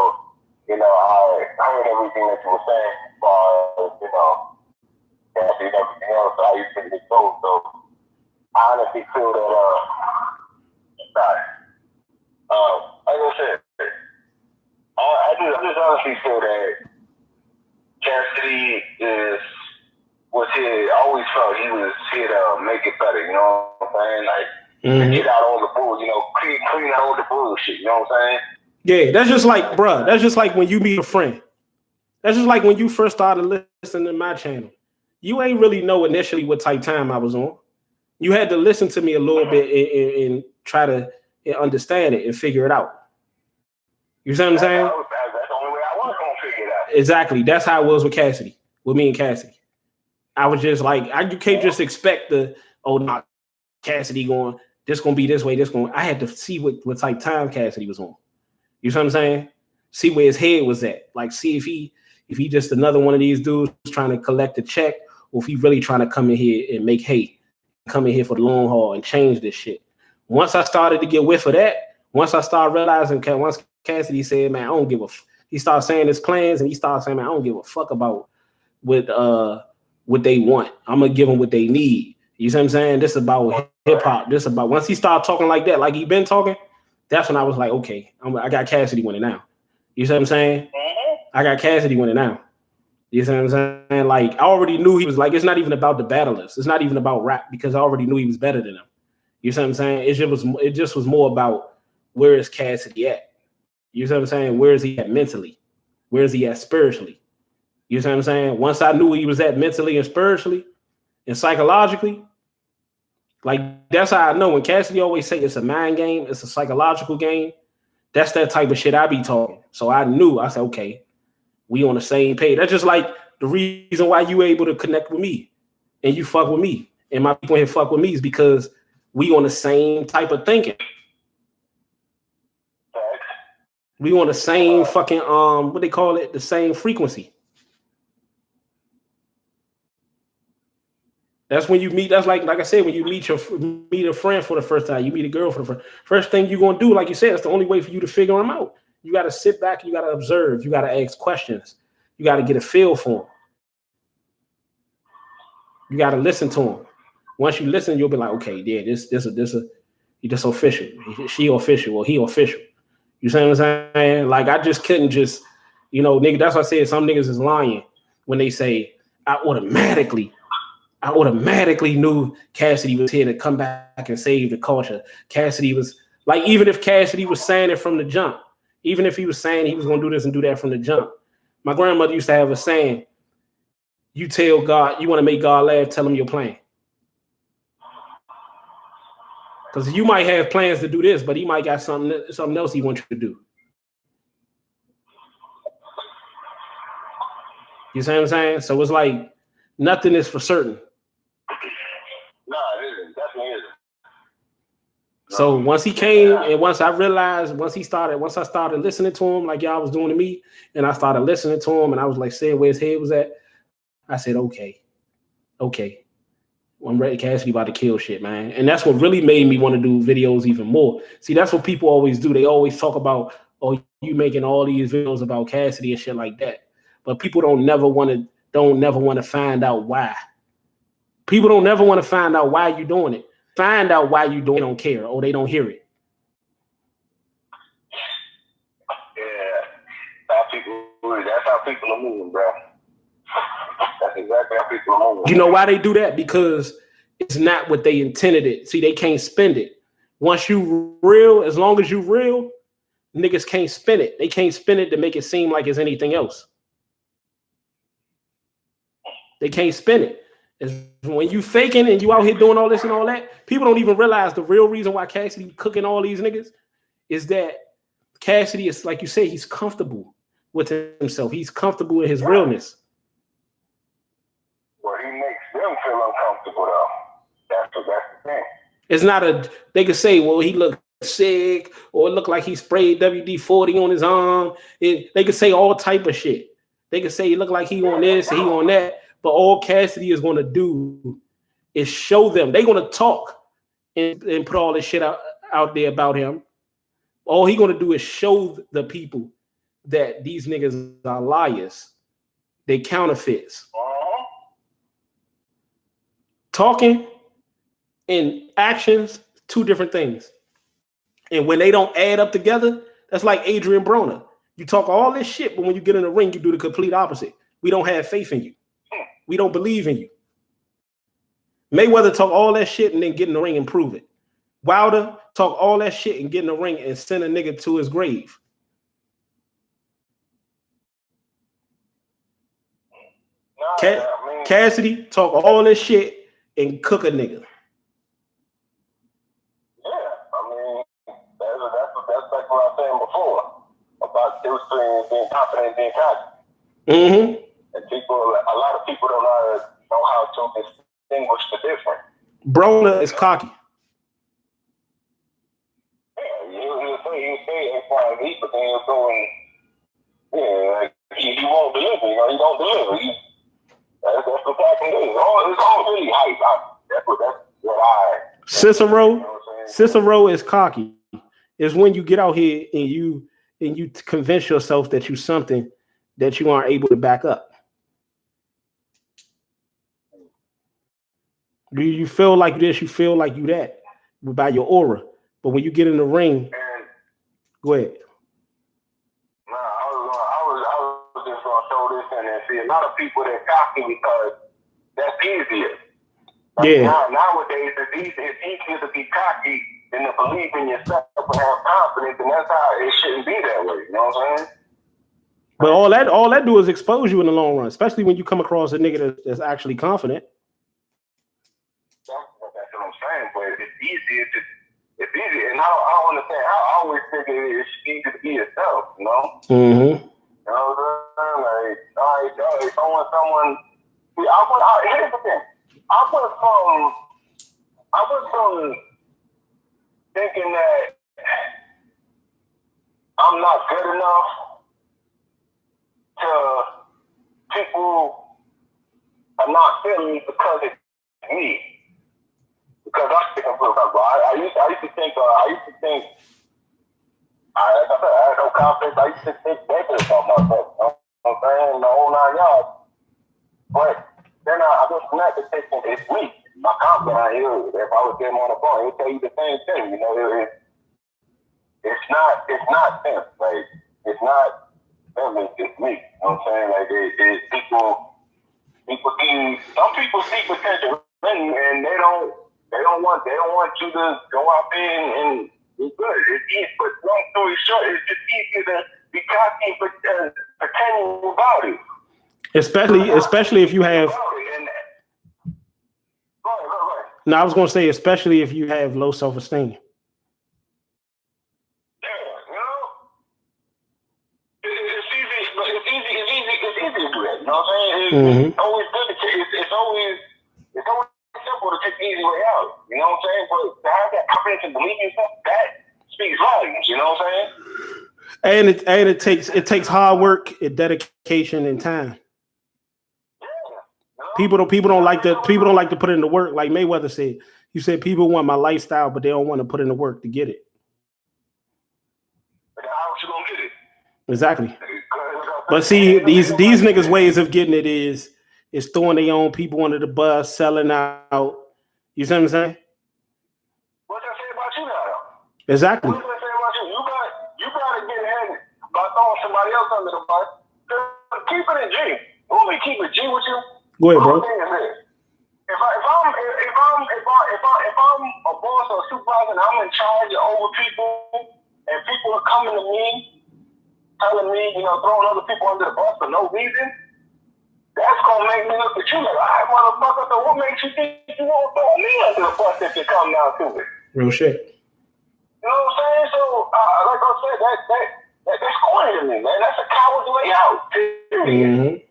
you know, I heard everything that you were saying as far as, you know, and everything else. So I used to get told. So I honestly feel that like I said, I just honestly feel that Cassidy was here. I always felt he was here to make it better. You know what I'm saying? Like to get out all the bull. You know, clean out all the bullshit. You know what I'm saying? Yeah, that's just like, bruh. That's just like when you meet a friend. That's just like when you first started listening to my channel. You ain't really know initially what type time I was on. You had to listen to me a little bit and try to understand it and figure it out. You see what I'm saying? That's the only way exactly. That's how it was with Cassidy, with me and Cassidy. I was just like, you can't just expect not Cassidy going, this gonna be this way, this going. I had to see what type time Cassidy was on. You know what I'm saying? See where his head was at. Like, see if he just another one of these dudes trying to collect a check, or if he really trying to come in here and make hay, come in here for the long haul and change this shit. Once I started to get whiff of that, once I started realizing, once Cassidy said, man, I don't give a he started saying his plans, and he started saying, man, I don't give a fuck about what they want. I'm gonna give them what they need. You see what I'm saying? This is about hip hop. This is about, once he started talking like that, like he been talking, that's when I was like, okay, I got Cassidy winning now. You see what I'm saying? I got Cassidy winning now. You see what I'm saying? Like, I already knew he was like, it's not even about the battlers. It's not even about rap, because I already knew he was better than them. You see what I'm saying? It just was more about, where is Cassidy at? You see what I'm saying? Where is he at mentally? Where is he at spiritually? You see what I'm saying? Once I knew where he was at mentally and spiritually and psychologically, like, that's how I know. When Cassidy always say it's a mind game, it's a psychological game, that's that type of shit I be talking. So I knew, I said, okay, we on the same page. That's just like the reason why you able to connect with me and you fuck with me and my people here fuck with me, is because we on the same type of thinking. We on the same fucking what they call it, the same frequency. That's when you meet. That's like I said, when you meet a friend for the first time, you meet a girl for the first thing you're gonna do. Like you said, it's the only way for you to figure them out. You got to sit back. You got to observe. You got to ask questions. You got to get a feel for them. You got to listen to them. Once you listen, you'll be like, okay, yeah, this official. She official, or he official. You see what I'm saying? Like, I just couldn't just, nigga. That's why I said some niggas is lying when they say I automatically knew Cassidy was here to come back and save the culture. Cassidy was like, even if Cassidy was saying it from the jump, even if he was saying he was going to do this and do that from the jump. My grandmother used to have a saying, you tell God, you want to make God laugh, tell him your plan. Because you might have plans to do this, but he might got something else he wants you to do. You see what I'm saying? So it's like, nothing is for certain. No, it isn't. Definitely isn't. So once he came, and once I started listening to him like y'all was doing to me, and I started listening to him, and I was like, saying where his head was at, I said, okay, I'm ready. Cassidy about to kill shit, man. And that's what really made me want to do videos even more. See, that's what people always do. They always talk about, oh, you making all these videos about Cassidy and shit like that. But people don't never want to find out why. People don't never want to find out why you're doing it. Find out why you doing it, they don't care, or they don't hear it. Yeah, that's how people are moving, bro. That's exactly how people are moving. You know why they do that? Because it's not what they intended it. See, they can't spend it. Once you real, as long as you real, niggas can't spend it. They can't spend it to make it seem like it's anything else. They can't spend it. It's when you faking and you out here doing all this and all that, people don't even realize the real reason why Cassidy cooking all these niggas is that Cassidy is, like you say, he's comfortable with himself. He's comfortable in his realness. Well, he makes them feel uncomfortable, though. That's the thing. It's not they could say, well, he looked sick, or it looked like he sprayed WD-40 on his arm. They could say all type of shit. They could say he looked like he on this and he on that. But all Cassidy is going to do is show them. They're going to talk and put all this shit out there about him. All he's going to do is show the people that these niggas are liars. They counterfeits. Talking and actions, two different things. And when they don't add up together, that's like Adrian Broner. You talk all this shit, but when you get in the ring, you do the complete opposite. We don't have faith in you. We don't believe in you. Mayweather talk all that shit and then get in the ring and prove it. Wilder talk all that shit and get in the ring and send a nigga to his grave. Cassidy talk all this shit and cook a nigga. Yeah, I mean, that's like what I was saying before about difference between being confident and being cocky. Mm-hmm. And a lot of people don't know how to distinguish the difference. Broner is cocky. Yeah, he'll say X, Y, and Z, but then he'll go and like he won't deliver. He don't deliver. That's the fact it is. It's all really hype. That's what I. Cicero is cocky. It's when you get out here and you convince yourself that you're something that you aren't able to back up. You feel like this, you feel like you that by your aura. But when you get in the ring, go ahead. No, I was just gonna throw this in and see a lot of people that cocky because that's easier. Nowadays it's easier to be cocky than to believe in yourself and have confidence, and that's how it shouldn't be that way. You know what I'm saying? But all that do is expose you in the long run, especially when you come across a nigga that's actually confident. That's what I'm saying. But it's easier, and I understand. I always think it's easy to be yourself. You know. Mm-hmm. You know what I'm saying? Like, if I want someone, here's the thing. I went from thinking that I'm not good enough to people are not feeling me because it's me. Because I used to think, like I said, I had no confidence. I used to think negative about myself. You know what I'm saying? The whole 9 yards. But then I went from that to thinking it's me. My confidence out here, if I was getting on the phone, he'll tell you the same thing. You know, it's not them. Like, it's not them, it's me. You know what I'm saying? Like, some people see potential in you and they don't want you to go out there and be good. It's easy, but long story short, it's just easier to be cocky and pretend about it. Especially if you have. No, I was going to say, especially if you have low self-esteem. Yeah, you know, it's easy to do that. You know what I'm saying? It's always good to take. It's always simple to take the easy way out. You know what I'm saying? But to have that confidence and believe in yourself, that speaks volumes. You know what I'm saying? And it takes hard work, and dedication, and time. People don't like to put in the work. Like Mayweather said, you said people want my lifestyle, but they don't want to put in the work to get it. But how you gonna get it? Exactly. But see, these niggas' ways of getting it is throwing their own people under the bus, selling out. You see what I'm saying? What's that say about you now? Exactly. What's that say about you? You gotta get ahead by throwing somebody else under the bus. Keep it in G. Want me to keep it G with you? Go ahead, bro. If I'm a boss or a supervisor and I'm in charge over people and people are coming to me telling me, throwing other people under the bus for no reason, that's gonna make me look at you like, all right, motherfucker, so what makes you think you won't throw me under the bus if you come down to it? Real shit. You know what I'm saying? So, like I said, that's corny to me, man. That's a coward's way out. Mm-hmm.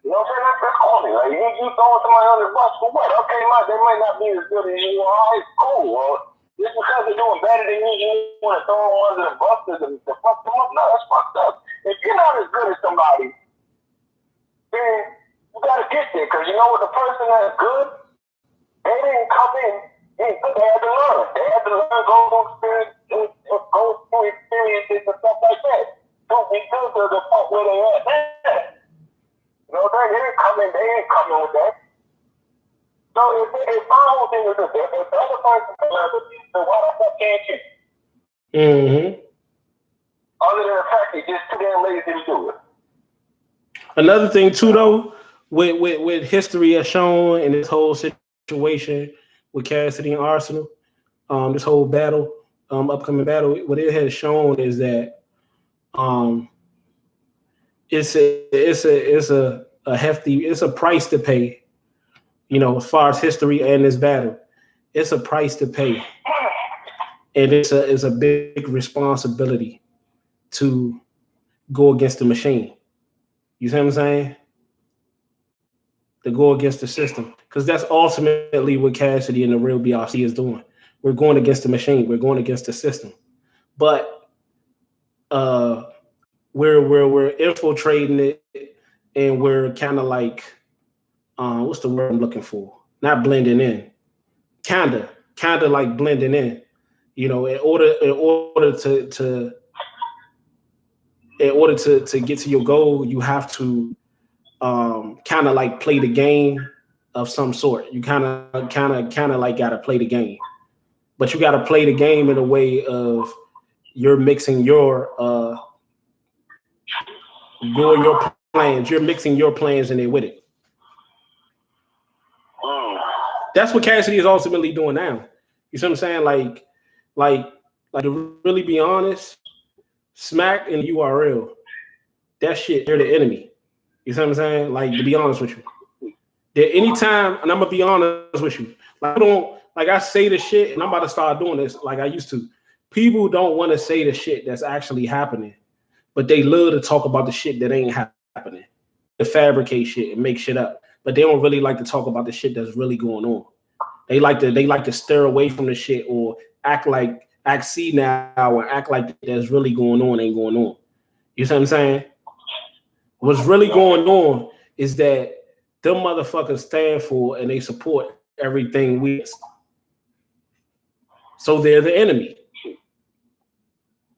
You know what I'm saying? That's corny. Like, you throwing somebody under the bus for what? Okay, they might not be as good as you. All right, cool. Well, just because they're doing better than you want to throw them under the bus to fuck them up? No, that's fucked up. If you're not as good as somebody, then you got to get there. Because you know what? The person that's good, they didn't come in. They had to learn. They had to learn, go through experiences and stuff like that. So be good to the point where they at now. You know what I'm saying? They ain't coming with that. So if my whole thing is this, if the other person can learn with you, then why the fuck can't you? Mm-hmm. Other than the fact they're just too damn lazy to do it. Another thing too, though, with history has shown in this whole situation with Cassidy and Arsenal, this whole battle, upcoming battle, what it has shown is that it's a hefty, it's a price to pay, as far as history and this battle. It's a price to pay. And it's a big responsibility to go against the machine. You see what I'm saying? To go against the system. Because that's ultimately what Cassidy and the real BRC is doing. We're going against the machine. We're going against the system. But we're infiltrating it, and we're kind of like what's the word I'm looking for? Not blending in. Kinda like blending in. You know, in order to get to your goal, you have to kind of like play the game of some sort. You kind of like got to play the game, but you got to play the game in a way of you're mixing your plans. You're mixing your plans in there with it. That's what Cassidy is ultimately doing now. You see what I'm saying? Like to really be honest, Smack and URL, that shit, they're the enemy. You see what I'm saying? Like, to be honest with you. That anytime, and I'm gonna be honest with you, I say the shit, and I'm about to start doing this like I used to. People don't want to say the shit that's actually happening, but they love to talk about the shit that ain't happening. To fabricate shit and make shit up. But they don't really like to talk about the shit that's really going on. They like to stir away from the shit or act see now or act like that's really going on ain't going on. You see what I'm saying? What's really going on is that them motherfuckers stand for and they support everything we. So they're the enemy.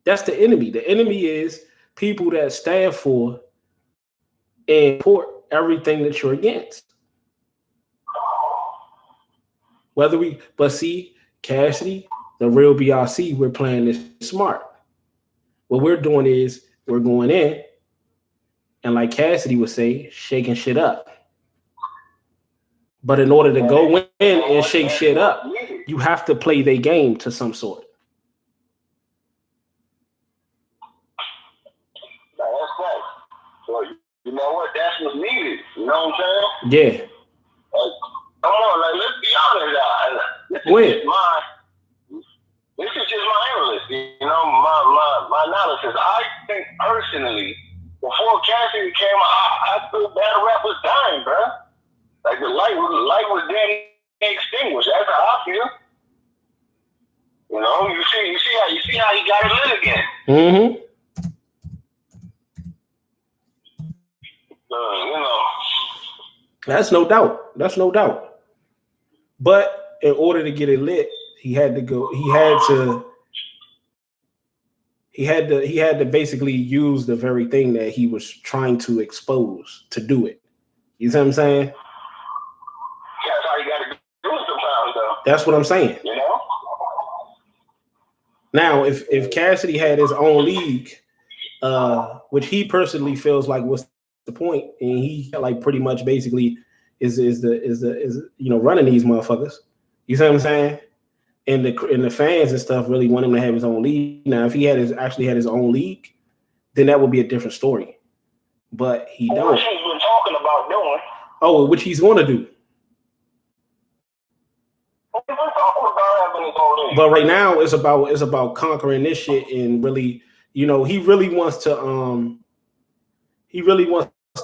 That's the enemy. The enemy is people that stand for and support everything that you're against. But see, Cassidy, the real BRC, we're playing this smart. What we're doing is we're going in, and like Cassidy would say, shaking shit up. But in order to go in and shake shit up, you have to play their game to some sort. That's right. So you know what? That's what's needed. You know what I'm saying? Yeah. Come on, let's be honest. This is just my analysis. You know, my analysis. I think personally, before Cassidy came out, I feel battle rap was dying, bro. Like the light was then extinguished. That's how I feel. You know, you see how he got it lit again. Mm-hmm. You know. That's no doubt. But in order to get it lit, he had to basically use the very thing that he was trying to expose to do it. You see what I'm saying? That's how you got to do it sometimes, though. That's what I'm saying. You know? Now, if Cassidy had his own league, which he personally feels like was the point, and he like pretty much basically is running these motherfuckers. You see what I'm saying? And the fans and stuff really want him to have his own league. Now, if he actually had his own league, then that would be a different story. But he don't. Which he's been talking about doing. Oh, which he's going to do. But right now, it's about conquering this shit and really, you know, he really wants to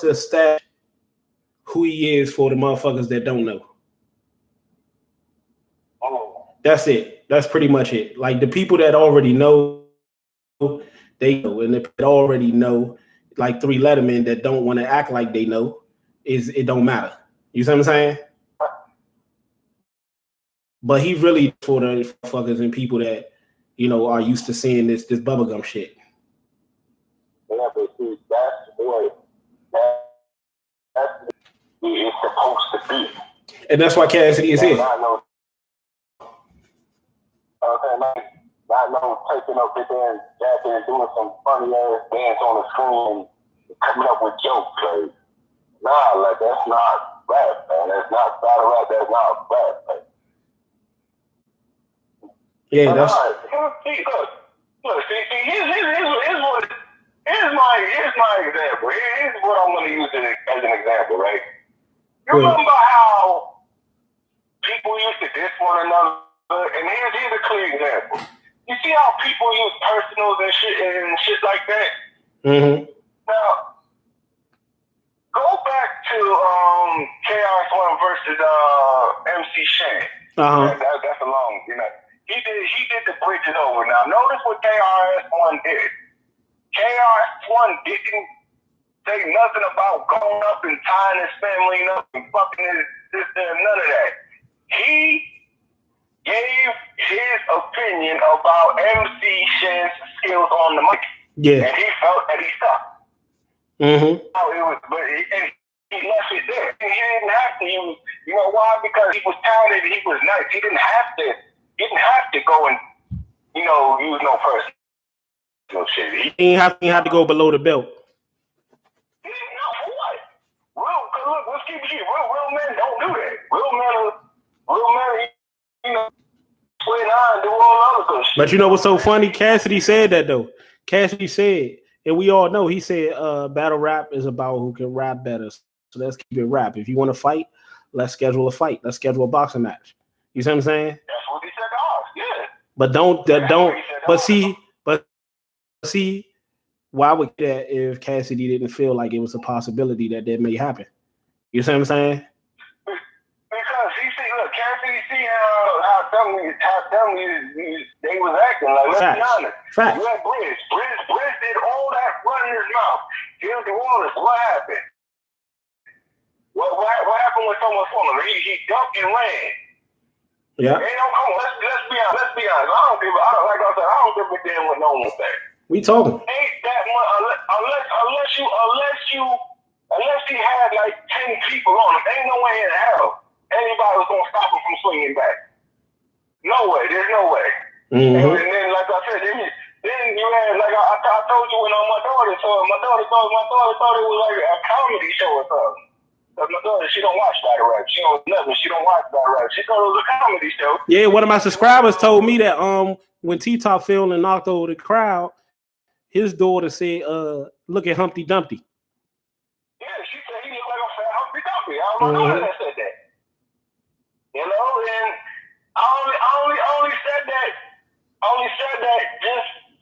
establish who he is for the motherfuckers that don't know. That's it. That's pretty much it. Like the people that already know, they know, and they already know, like 3 Lettermen that don't want to act like they know, it don't matter. You see what I'm saying? But he really for the fuckers and people that, you know, are used to seeing this bubblegum shit. Yeah, but see, that's what it's supposed to be. And that's why Cassidy is here. Not taking up it there and jacking and doing some funny ass dance on the screen and coming up with jokes. Like, nah, like that's not rap, man. That's not battle rap. That's not rap, man. Yeah, that's. Look, here's my example. Here's what I'm going to use as an example, right? You remember how people used to diss one another? And here's a clear example. You see how people use personals and shit like that? Mm-hmm. Now, to KRS-One versus MC Shan. That's a long, He did the bridges over. Now notice what KRS-One did. KRS-One didn't say nothing about going up and tying his family up and fucking his sister and none of that. He gave his opinion about MC Shan's skills on the mic. Yeah. And he felt that he sucked. Mm-hmm. And he left it there. He didn't have to. You know why? Because he was talented. He was nice. He didn't have to go and use no personal shit. He didn't have to go below the belt. He didn't know for what. Look, let's keep it here. Real men don't do that. Real men, swear and do all other good shit. But you know what's so funny? Cassidy said that though. Cassidy said, and we all know, he said battle rap is about who can rap better. So let's keep it rap. If you want to fight, let's schedule a fight. Let's schedule a boxing match. You see what I'm saying? That's what he said to us, yeah. But see, why would that if Cassidy didn't feel like it was a possibility that may happen? You see what I'm saying? Because Cassidy see how dumb they was acting. Like, let's be honest. Facts. You had Briz. Briz did all that running his mouth. Here's the Wallace. What happened? What happened when someone fought him? He ducked and ran. Yeah. Hey, no, come on. Let's be honest. Like I said, I don't give a damn what no one said. We talking. Ain't that much unless he had like 10 people on him. Ain't no way in hell anybody was gonna stop him from swinging back. No way. There's no way. Mm-hmm. And then, like I said, then you had, like I told you when my daughter saw it. My daughter thought it was like a comedy show or something. Because my daughter, she don't watch battle rap. She don't nothing. She don't watch battle rap. She thought it was a comedy show. Yeah, one of my subscribers told me that when T-Top fell and knocked over the crowd, his daughter said, look at Humpty Dumpty. Yeah, she said he looked like a fat Humpty Dumpty. I don't know that said that. And I only said that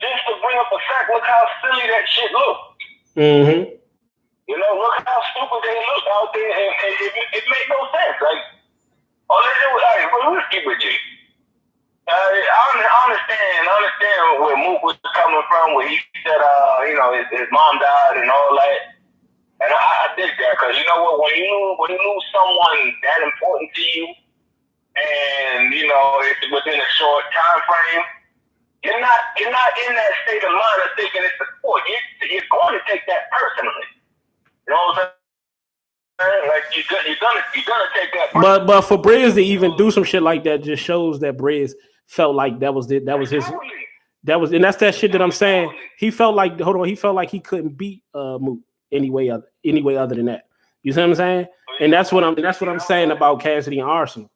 just to bring up the fact, look how silly that shit looked. Mm-hmm. Look how stupid they look out there, and it made no sense. Like, all they do was, let's keep it G. I understand where Mook was coming from, where he said, his mom died and all that. And I dig that, because you know what, when you lose someone that important to you, and it's within a short time frame, you're not in that state of mind of thinking it's a sport. You're going to take that personally. You know what I'm saying? Like you're gonna take that personally. But for Briz to even do some shit like that just shows that Briz felt like that was his. And that's that shit that I'm saying. He felt like he couldn't beat Mook any way other than that. You see what I'm saying? And that's what I'm saying about Cassidy and Arsenal.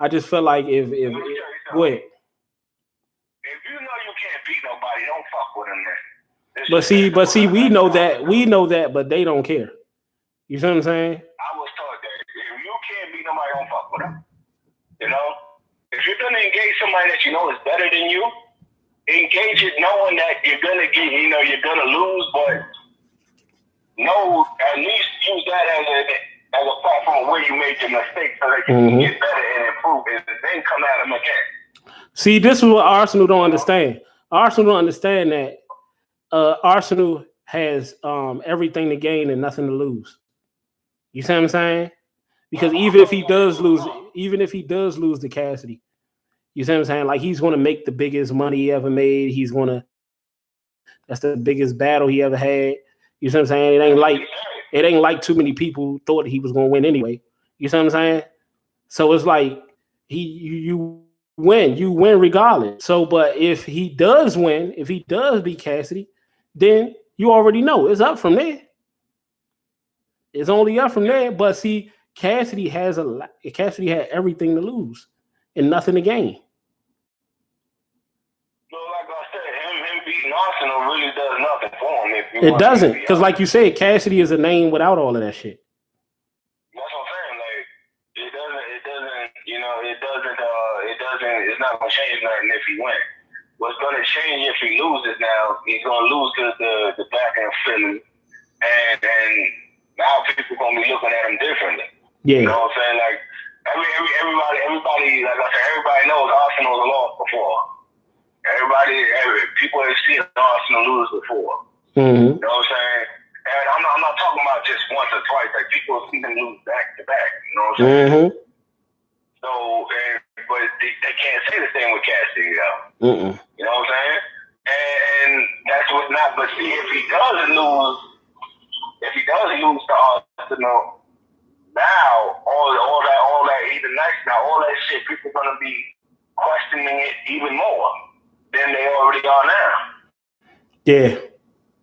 I just felt like if go ahead. If you know you can't beat nobody, don't fuck with him then. But see, we know that, but they don't care. You see what I'm saying? I was taught that if you can't beat nobody, don't fuck with them. If you're gonna engage somebody that you know is better than you, engage it knowing that you're gonna get, you're gonna lose, but at least use that as a platform where you made your mistakes so that you can get better and improve it, and then come at them again. See, this is what Arsenal don't understand. Arsenal don't understand that Arsenal has everything to gain and nothing to lose. You see what I'm saying? Because even if he does lose to Cassidy, you see what I'm saying? Like, he's going to make the biggest money he ever made. That's the biggest battle he ever had. You see what I'm saying? It ain't like too many people thought he was going to win anyway. You see what I'm saying? So it's like you win regardless. So, but if he does win, if he does beat Cassidy, then you already know it's up from there. It's only up from there. But see, Cassidy had everything to lose and nothing to gain. So, like I said, him beating Arsenal really does nothing for him. It doesn't, because like you said, Cassidy is a name without all of that shit. That's what I'm saying. Like, it's not gonna change nothing if he wins. What's gonna change if he loses now? He's gonna lose to the back end Philly, and now people gonna be looking at him differently. Yeah. You know what I'm saying? Like everybody, like I said, everybody knows Arsenal lost before. People have seen Arsenal lose before. Mm-hmm. You know what I'm saying? And I'm not talking about just once or twice. Like people have seen them lose back to back. You know what I'm saying? Mm-hmm. So, but they can't say the same with Cassidy, Mm-mm. You know what I'm saying? And that's what not. But see, if he does lose to Arsenal, now all that even nice now, all that shit, people gonna be questioning it even more than they already are now. Yeah.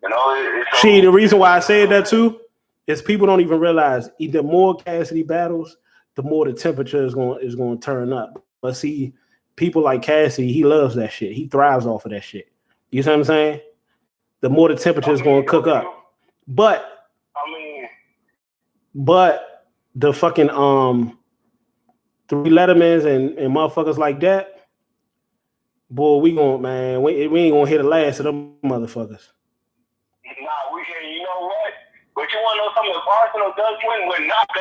You know, See, the reason why I said that too is people don't even realize the more Cassidy battles, the more the temperature is going to turn up. But see, people like Cassidy, he loves that shit. He thrives off of that shit. You see what I'm saying? The more the temperature is going to cook up. But the fucking 3 Lettermans and motherfuckers like that, boy, we ain't gonna hit the last of them motherfuckers. You know what? But you want to know something? If Arsenal does win, we're never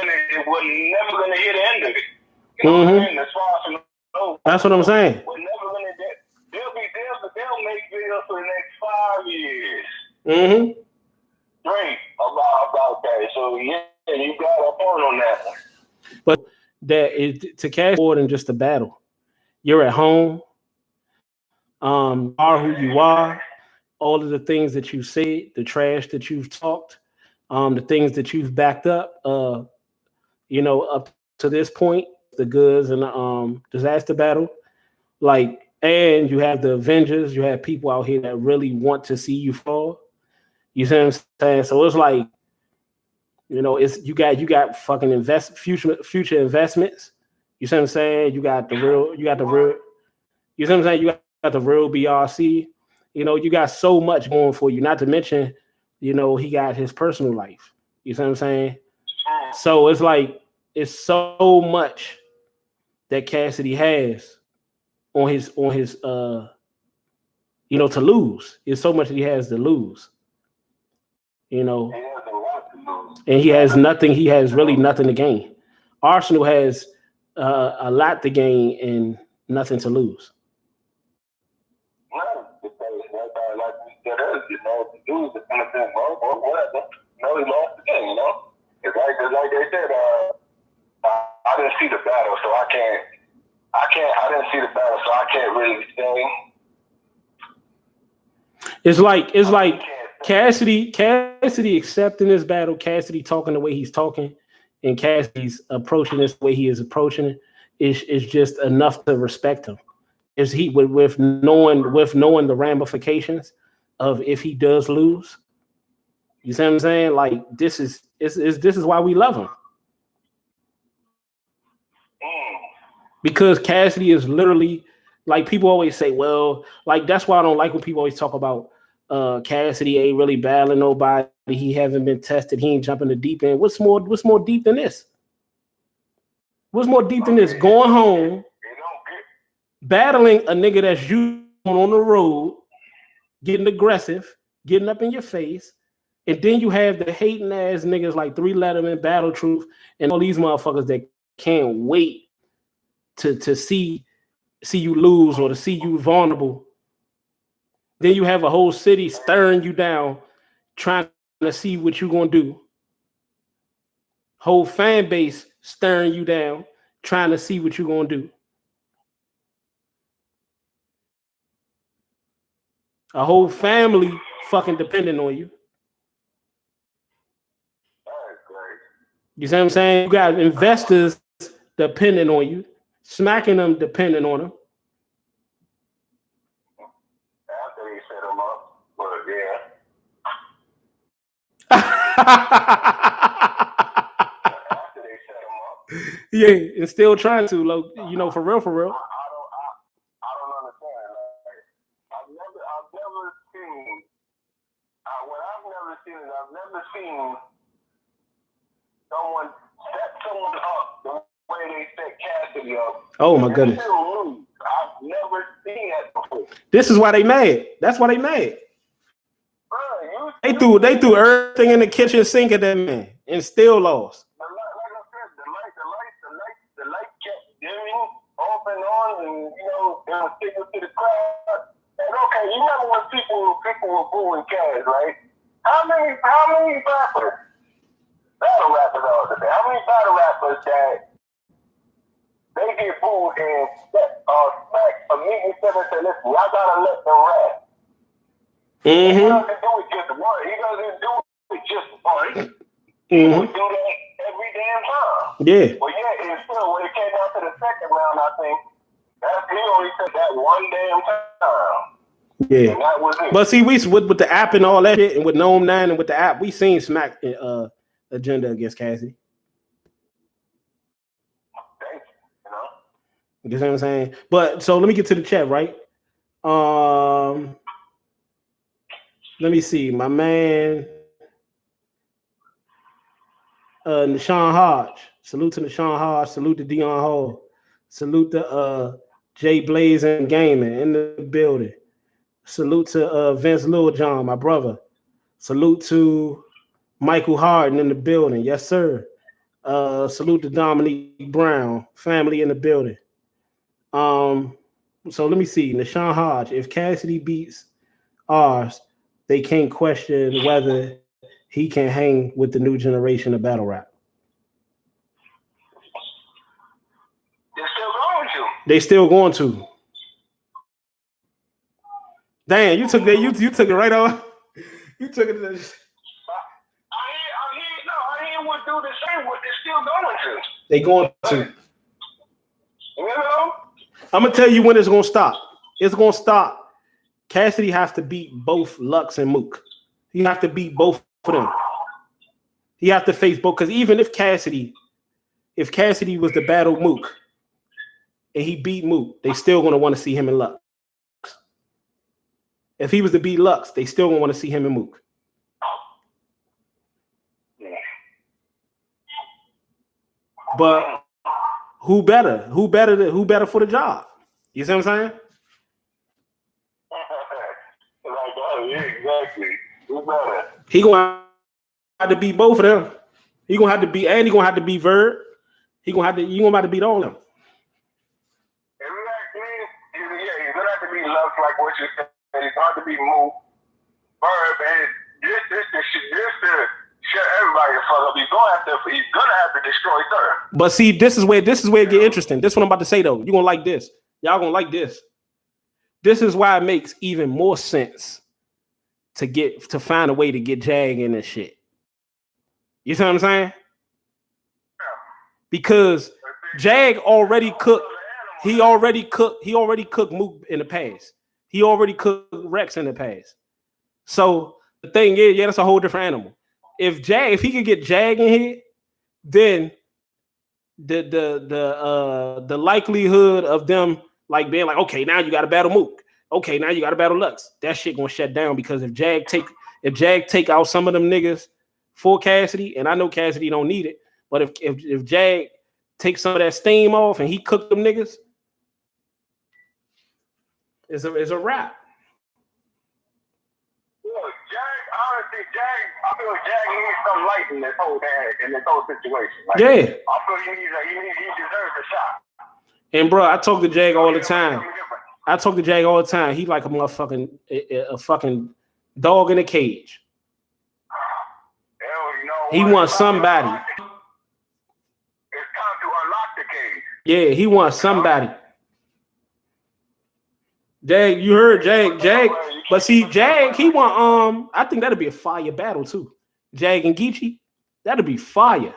gonna hear the end of it. You know what I mean? As far as that's what I'm saying. We're never gonna. They'll make videos for the next 5 years. Mm-hmm. Great about that. So yeah, you got a point on that one. But that is to Cassidy more than just a battle. You're at home. Are who you are. All of the things that you said, the trash that you've talked, the things that you've backed up, up to this point, the goods and the disaster battle, and you have the Avengers, you have people out here that really want to see you fall. You see what I'm saying? So it's like, it's you got fucking future investments. You see what I'm saying? You got the real, you see what I'm saying? You got the real BRC. You got so much going for you. Not to mention, he got his personal life. You see what I'm saying? So it's like it's so much that Cassidy has on his to lose. It's so much that he has to lose. And he has nothing. He has really nothing to gain. Arsenal has a lot to gain and nothing to lose. He lost the game, It's like they said, I didn't see the battle, so I didn't see the battle, so I can't really say. It's like Cassidy accepting this battle, Cassidy talking the way he's talking, and Cassidy's approaching this the way he is approaching it is just enough to respect him. Is he with knowing the ramifications of if he does lose? You see what I'm saying? Like this is why we love him. Because Cassidy is literally, like, people always say, well, like, that's why I don't like when people always talk about Cassidy ain't really battling nobody. He hasn't been tested. He ain't jumping the deep end. What's more deep than this? What's more deep than this? Going home, battling a nigga that's you on the road, getting aggressive, getting up in your face, and then you have the hating ass niggas like 3 Letterman, Battle Truth, and all these motherfuckers that can't wait to see you lose or to see you vulnerable. Then you have a whole city staring you down, trying to see what you're gonna do. Whole fan base staring you down, trying to see what you're gonna do. A whole family fucking depending on you. You see what I'm saying? You got investors depending on you, smacking them depending on them. After he set him up, but yeah. After they set him up. Yeah, and still trying to, for real. I don't understand. I've never seen. What I've never seen is I've never seen someone set someone up the way they set Cassidy up. Oh my goodness! I've never seen that before. This is why they mad. That's why they mad. They threw everything in the kitchen sink at that man. and still lost. Like I said, the light kept dimming off and on, and you know they were sticking to the crowd. And okay, you remember when people were booing Cass, right? How many rappers, battle rappers are there? How many battle rappers that they get booed and smack a meeting and say, listen, y'all gotta let them rap. Mm-hmm. He doesn't do it just once. He doesn't do it just once. He would do that every damn time. Yeah. But yeah, and still, when it came down to the second round, I think he only took that one damn time. Yeah. And that was it. But see, we with the app and all that shit, and with Gnome 9 and with the app, we seen Smack agenda against Cassidy. You know what I'm saying? But so let me get to the chat, right? Let me see. My man Nashawn Hodge. Salute to Nashawn Hodge. Salute to Dion Hall. Salute to Jay Blaze and Gaming in the building. Salute to Vince Littlejohn, my brother. Salute to Michael Harden in the building. Yes, sir. Salute to Dominique Brown, family in the building. So let me see. Nashawn Hodge, if Cassidy beats ours, they can't question whether he can hang with the new generation of battle rap. They're still going to. They still going to. Damn, you took that. You took it right off. You took it. I hear what do the same. What they're still going to. They going to. You know. I'm gonna tell you when it's gonna stop. It's gonna stop. Cassidy has to beat both Lux and Mook. He have to beat both of them. He have to face both, because even if Cassidy was to battle Mook and he beat Mook, they still gonna want to see him in Lux. If he was to beat Lux, they still gonna want to see him in Mook. But who better? Who better for the job? You see what I'm saying? Yeah, exactly. Who better? He gonna have to beat both of them. He gonna have to beat, and he gonna have to beat Verd. You gonna have to beat all of them. He's gonna have to beat Lux, like what you said. He's gonna have to beat Mook, Verd, and just to shut everybody the fuck up. He's gonna have to destroy Third. But see, this is where it get interesting. This is what I'm about to say though. You're gonna like this. Y'all gonna like this. This is why it makes even more sense to find a way to get Jag in this shit. You see what I'm saying? Because Jag already cooked. He already cooked Mook in the past. He already cooked Rex in the past. So the thing is, yeah, that's a whole different animal. If he could get Jag in here, then the likelihood of them like being like, okay, now you got to battle Mook. Okay, now you got to battle Lux. That shit gonna shut down, because if Jag take out some of them niggas for Cassidy, and I know Cassidy don't need it, but if Jag takes some of that steam off and he cooked them niggas, it's a wrap. I feel like Jag needs some light in this whole situation. Like, yeah. I feel he deserves a shot. And bro, I talk to Jag all the time. He like a motherfucking a fucking dog in a cage. He wants somebody. It's time to unlock the cage. Yeah, he wants somebody. Jag, you heard Jag. But see, Jag, he want I think that'd be a fire battle too. Jag and Geechee, that'd be fire.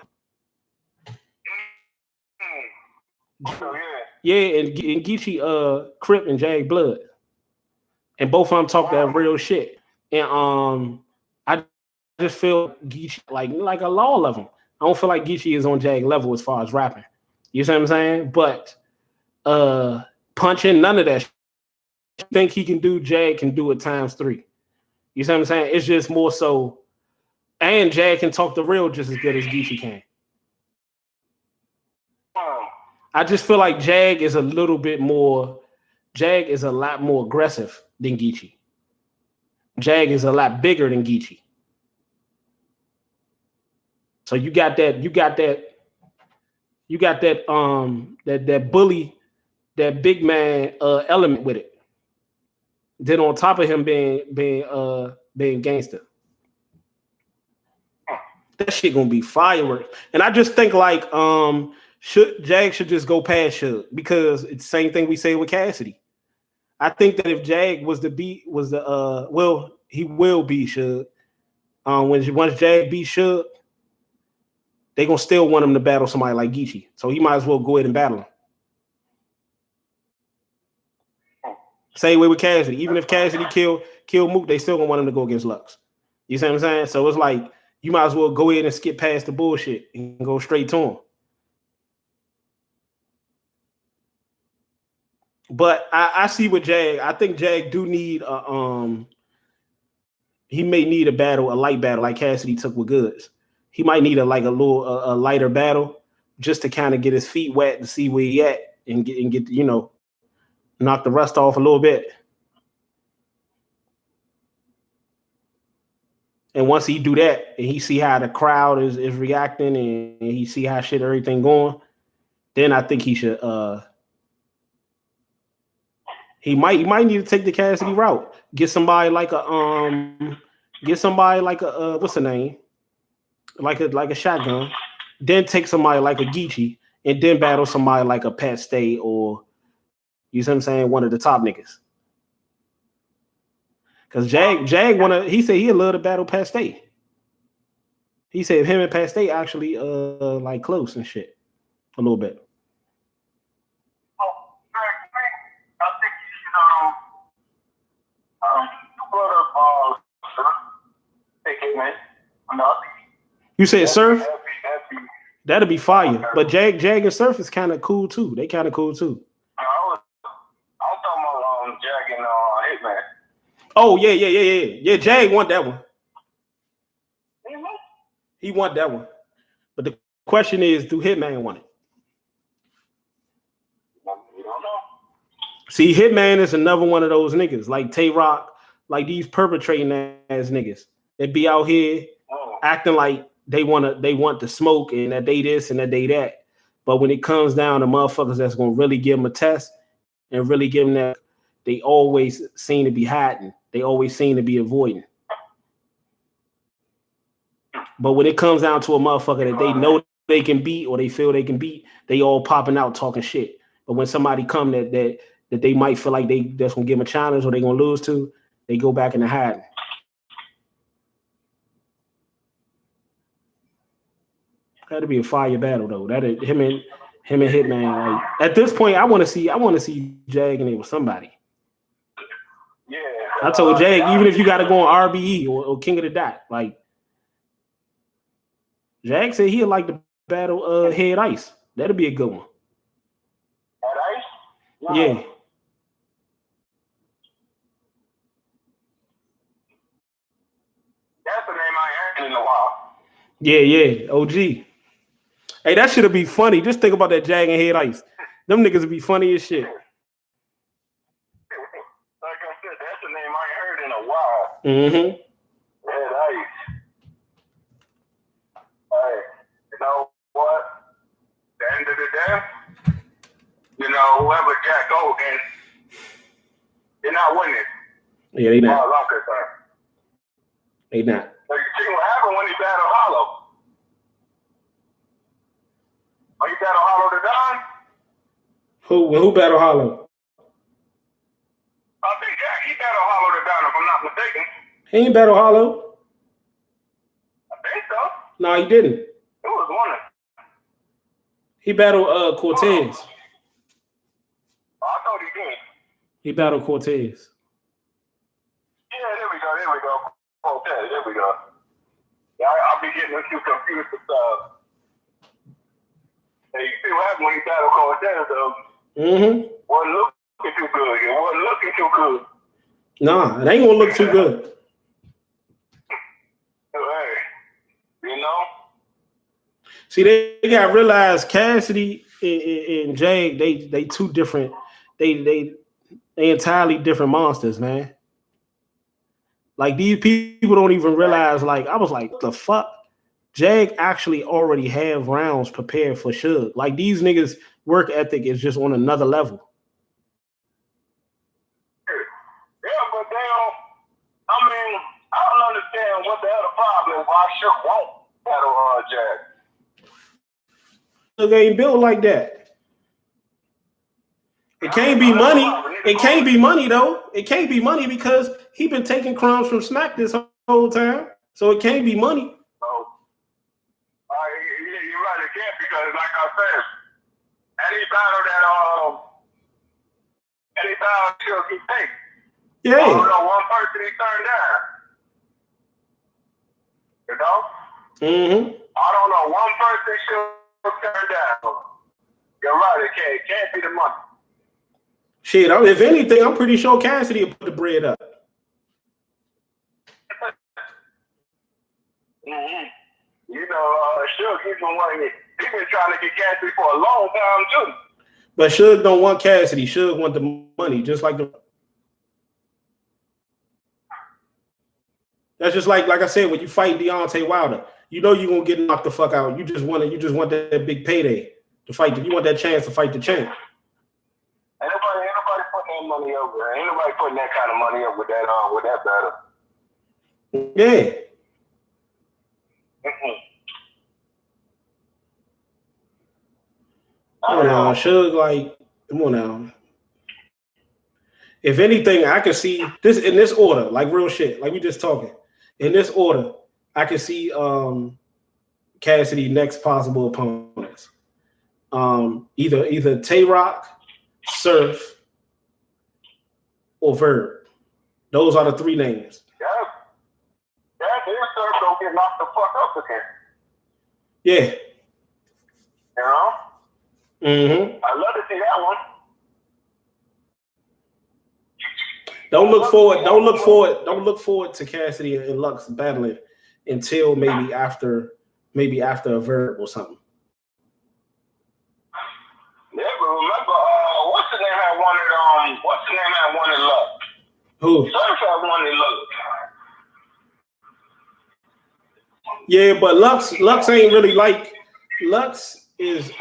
Yeah, and Geechee Crip and Jag Blood. And both of them talk that real shit. And I just feel Geechee like a lot of them. I don't feel like Geechee is on Jag level as far as rapping. You see what I'm saying? But punching, none of that shit. I think he can do, Jag can do it times 3. You see what I'm saying? It's just more so, and Jag can talk the real just as good as Geechee can. I just feel like Jag is a lot more aggressive than Geechee. Jag is a lot bigger than Geechee. So you got that that bully, that big man element with it. Then on top of him being gangster. That shit gonna be fireworks. And I just think like Jag should just go past Suge, because it's the same thing we say with Cassidy. I think that if Jag was he will be Suge. Once Jag beat Suge, they gonna still want him to battle somebody like Geechee. So he might as well go ahead and battle him. Same way with Cassidy. Even if Cassidy kill Mook, they still gonna want him to go against Lux. You see what I'm saying? So it's like you might as well go ahead and skip past the bullshit and go straight to him. But I see with Jag. I think Jag do need he may need a light battle like Cassidy took with Goods. He might need a lighter battle just to kind of get his feet wet to see where he at and get knock the rust off a little bit. And once he do that and he see how the crowd is reacting and he see how everything going, then I think he should he might need to take the Cassidy route. Get somebody like a what's the name? Like a shotgun. Then take somebody like a Geechee and then battle somebody like a Pat Stay, or you see what I'm saying, one of the top niggas. Because Jag he said he'd love to battle Pat Stay. He said him and Pat Stay actually like close and shit. A little bit. You said Surf? That'd be fire. But Jag and Surf is kind of cool too. They kind of cool too. I was talking about Jag and Hitman. Oh yeah. Jag won that one. He won that one. But the question is, do Hitman want it? We don't know. See, Hitman is another one of those niggas like Tay Rock, like these perpetrating ass niggas that be out here acting like they want to smoke and that they this and that they that. But when it comes down to motherfuckers that's gonna really give them a test and really give them that, they always seem to be hiding. They always seem to be avoiding. But when it comes down to a motherfucker that they know they can beat or they feel they can beat, they all popping out talking shit. But when somebody come that they might feel like that's gonna give them a challenge or they gonna lose to, they go back into hiding. That'd be a fire battle though. That him and Hitman. Like, at this point, I want to see Jag and it with somebody. Yeah. I told Jag, even if you got to go on RBE or King of the Dot, like Jag said he'd like to battle Head Ice. That'd be a good one. Head Ice? Wow. Yeah. That's the name I heard in a while. Yeah. OG. Hey, that shit'll be funny. Just think about that Jag and Head Ice. Them niggas would be funny as shit. Like I said, that's the name I heard in a while. Mm-hmm. Head Ice. Hey, you know what? At the end of the day, whoever Jack go against, they're not winning. Yeah, they not. They not. So you see what happened when he battled Hollow? When he battled Hollow the Don? Who battled Hollow? I think Jack, he battled Hollow the Don, if I'm not mistaken. He ain't battled Hollow. I think so. No, he didn't. It was one. He battled Cortez. Oh, I thought he did. He battled Cortez. Yeah, there we go. Okay, there we go. Yeah, I'll be getting you confused with hey, you see what happened when he battled Cortez, though? Mm-hmm. Wasn't looking too good. It wasn't looking too good. Nah, it ain't gonna look too good. Hey, See, they gotta realize Cassidy and Jag, they two different, they entirely different monsters, man. Like these people don't even realize. Like I was like, the fuck, Jag actually already have rounds prepared for Suge. Like these niggas' work ethic is just on another level. Yeah, but they don't. I mean, I don't understand what the other problem is. Why Suge won't battle Jag? Suge ain't built like that. It can't be money. It can't be money though. It can't be money because he been taking crumbs from Smack this whole time. So it can't be money. You're right, it can't because, like I said, any battle Suge he takes. Yeah. I don't know one person he turned down. You know? Mm-hmm. I don't know one person Suge turned down. You're right, it can't be the money. Shit, if anything, I'm pretty sure Cassidy will put the bread up. Mm-hmm. You know, Suge, he's been trying to get Cassidy for a long time too. But Suge don't want Cassidy. Suge want the money, just like the. That's just like I said, when you fight Deontay Wilder, you know you're gonna get knocked the fuck out. You just want that big payday to fight. You want that chance to fight the champ. Ain't nobody putting that money over. Ain't nobody putting that kind of money up with that battle. Yeah. Mm-hmm. Come on now, Suge, like, come on now. If anything, I can see this in this order, like real shit, like we just talking. In this order, I can see Cassidy next possible opponents. Either Tay-Rock, Surf, or Verb. Those are the three names. Yeah, Surf don't get knocked the fuck up again. Yeah. You know? Mm-hmm. I'd love to see that one. Don't look forward to Cassidy and Lux battling until maybe after a Verb or something. Yeah, but remember, what's the name had wanted Lux? Who? Surf had wanted Lux. Yeah, but Lux ain't really like. Lux is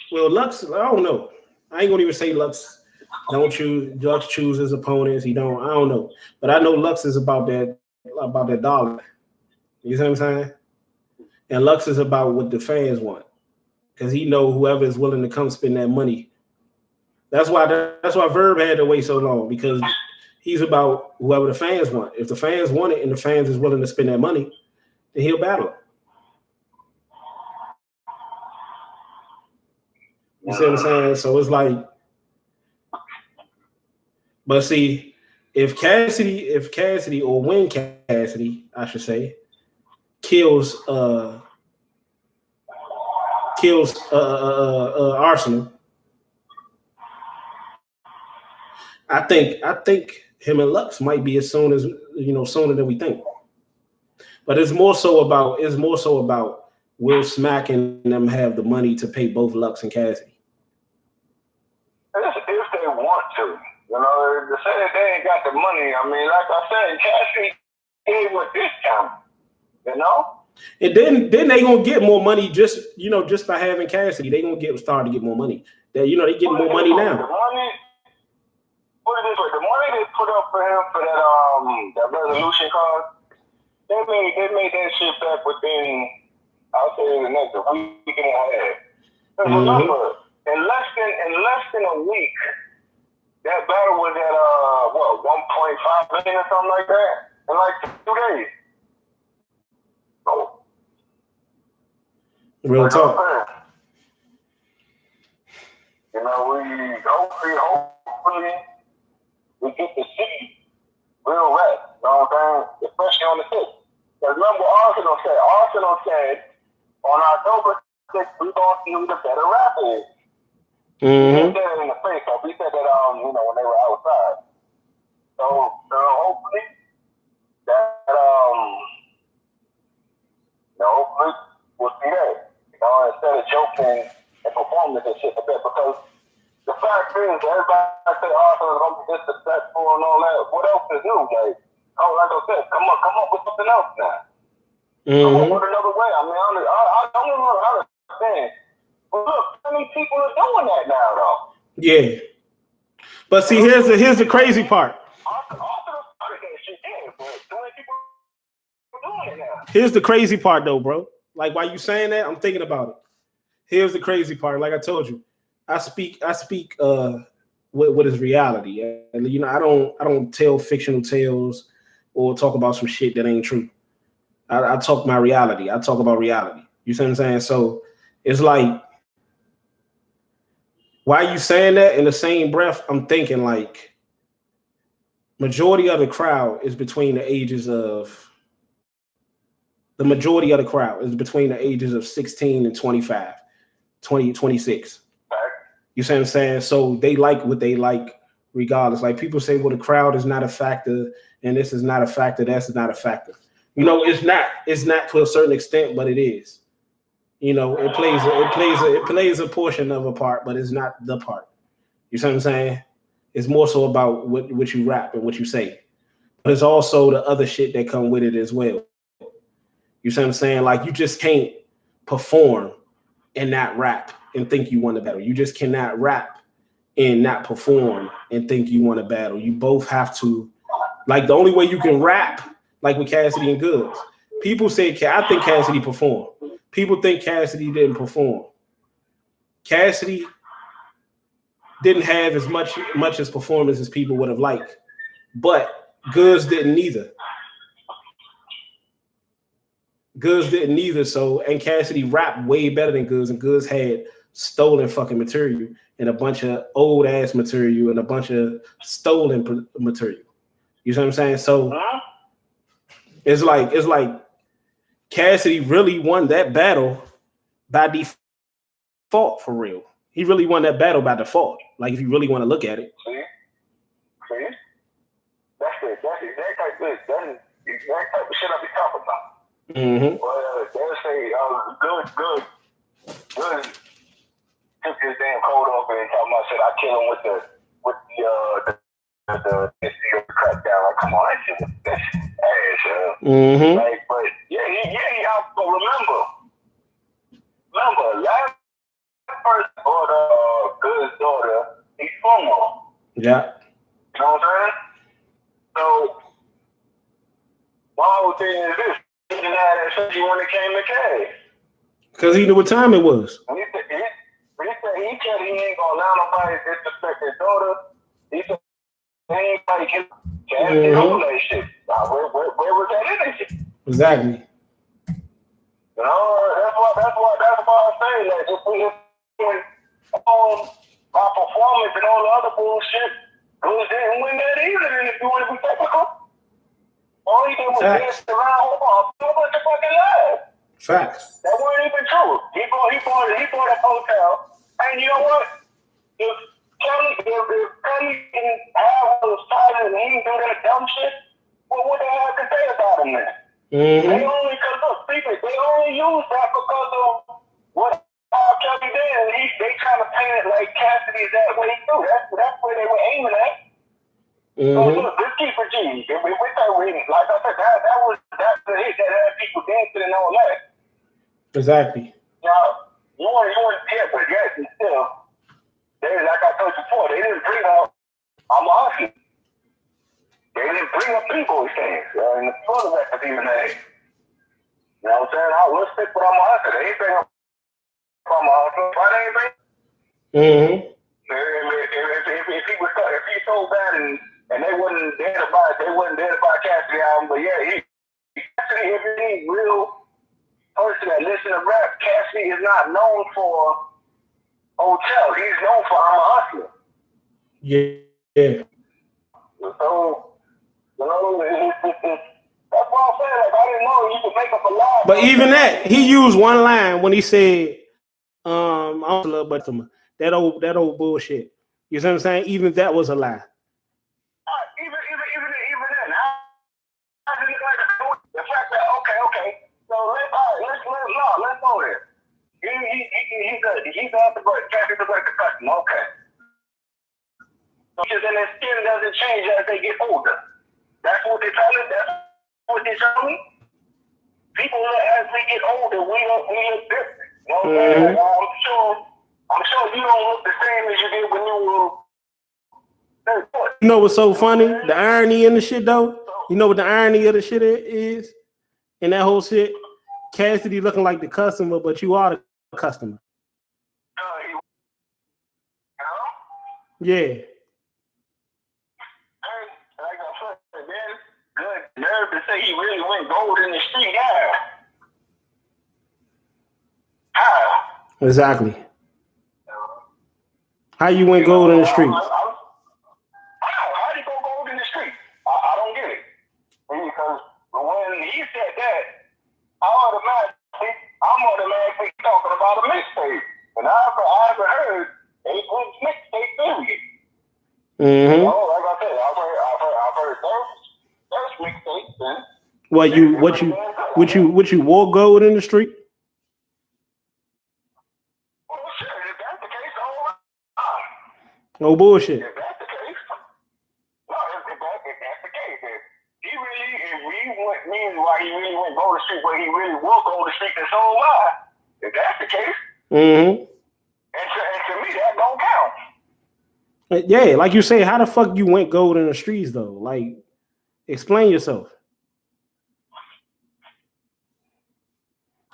well, Lux, I don't know. I ain't gonna even say Lux Lux choose his opponents. I don't know. But I know Lux is about that dollar. You see what I'm saying? And Lux is about what the fans want. Because he know whoever is willing to come spend that money. That's why Verb had to wait so long, because he's about whoever the fans want. If the fans want it and the fans is willing to spend that money, then he'll battle. You see what I'm saying? So it's like, but see, if Cassidy or when Cassidy, I should say, kills Arsenal, I think him and Lux might be as soon as sooner than we think. But it's more so about will Smack and them have the money to pay both Lux and Cassidy? If they want to. You know, to say that they ain't got the money, I mean, like I said, Cassidy gave a discount, you know? And then they gonna get more money just by having Cassidy. They gonna start to get more money. They get more money now. The money, put it this way, the money they put up for him for that resolution card, they made that shit back within, I'll say, the next week and a half. Because remember, in less than a week, that battle was at 1.5 million or something like that in like 2 days. So, real talk. You know, hopefully we get to see real rap. You know what I'm saying? Especially on the 6th. Because remember, Arsenal said on October 6th, we're going to see who the better rapper is. Mm-hmm. He said it in the face off. He said that when they were outside. So hopefully hopefully we'll see that. Instead of joking and performing and shit like that. Because the fact is everybody say Arthur is gonna be disrespectful and all that. What else is new? Like, oh, like I said, come up with something else now. Come up with another way. I mean, I don't even understand. But look, how many people are doing that now, though? Yeah. But see, here's the crazy part. Here's the crazy part, though, bro. Like, while you saying that, I'm thinking about it. Here's the crazy part. Like I told you, I speak what is reality, and you know, I don't tell fictional tales or talk about some shit that ain't true. I talk my reality. I talk about reality. You see what I'm saying? So it's like, why you saying that in the same breath? I'm thinking like, majority of the crowd is between the ages of. The majority of the crowd is between the ages of 16 and 25, 20, 26. You see what I'm saying? So they like what they like regardless. Like people say, well, the crowd is not a factor and this is not a factor. That's not a factor. You know, it's not to a certain extent, but it is. You know, it plays a portion of a part, but it's not the part. You see what I'm saying? It's more so about what you rap and what you say. But it's also the other shit that come with it as well. You see what I'm saying? Like you just can't perform and not rap and think you want to battle. You just cannot rap and not perform and think you want to battle. You both have to, like the only way you can rap, like with Cassidy and Goods. People say, I think Cassidy performed. People think Cassidy didn't perform. Cassidy didn't have as much as performance as people would have liked, but Goods didn't either. Goods didn't either. So, and Cassidy rapped way better than Goods, and Goods had stolen fucking material and a bunch of old ass material and a bunch of stolen material. You see what I'm saying? So it's like Cassidy really won that battle by default for real. He really won that battle by default. Like if you really want to look at it. See? That's it. That's exactly it. That is the exact type of shit I be talking about. Mm-hmm. Well, they'll say, good. Took his damn coat off and talking about shit. I kill him with the crackdown. Like, come on, that's ass. Mm-hmm. Like, but yeah, remember, last first order, Good's daughter, he's FOMO. Yeah. You know what I'm saying? So, my whole thing is this. He didn't have that shit when it came to K. Because he knew what time it was. He said he ain't gonna allow nobody to disrespect his daughter. He said he ain't like him. Cassidy over that shit. Where was that in that shit? Exactly. You know, that's why I say that if we our performance and all the other bullshit, Goose didn't win that either. And if you want to be technical, all he did was dance around a bunch of fucking lies. Facts. That wasn't even true. He bought a hotel, and you know what? If Kelly didn't have those titles and he didn't do that dumb shit, what would they have to say about him then? Mm-hmm. They only use that because of what Kelly did, and they trying to paint it like Cassidy is that way too. That's where they were aiming at. So look, let's keep it G. With that reading, like I said, that's the hit that had people dancing and all that. Exactly. Now, you want but yes, and still, like I told you before, they didn't bring up I'm a hustler. They didn't bring up people things. And the other records even had. You know what I'm saying? Let's stick with I'm a hustler. They ain't bring up I'm a hustler. Why they ain't bring up? Mm-hmm. If he so bad and they wasn't there to buy Cassidy album, but yeah, Cassidy, if you need real person that listen to rap, Cassidy is not known for hotel. He's known for I'm a hustler. Yeah. So, you know, that's what I'm saying. Like, I didn't know you could make up a lie. But even that, he used one line when he said, I don't love but that old bullshit. You see what I'm saying? Even that was a lie. Even then, I didn't like the fact that okay. So let's go there. He's the Cassidy the customer. Okay. Because then their skin doesn't change as they get older. That's what they tell us. That's what they tell me. People, as we get older, we look different. You know what I'm saying? Like, I'm sure you don't look the same as you did when you were. You know what's so funny? The irony in the shit, though. You know what the irony of the shit is? In that whole shit, Cassidy looking like the customer, but you are the customer. Yeah. Like I said, good nerve to say he really went gold in the street. Yeah. How? Exactly. How you went gold in the street? How did he go gold in the street? I don't get it. Because when he said that, I'm automatically talking about a mixtape. And I haven't heard a good mixtape period. Mm-hmm. Like I said, I've heard those mixtapes. What you wore gold in the street? Well, shit, if that's the case, No bullshit. If that's the case, if that's the case, why he really went gold the street, where he really will go the street this whole life. If that's the case, mm-hmm. And to me, that don't count. Yeah, like you say, how the fuck you went gold in the streets though? Like, explain yourself.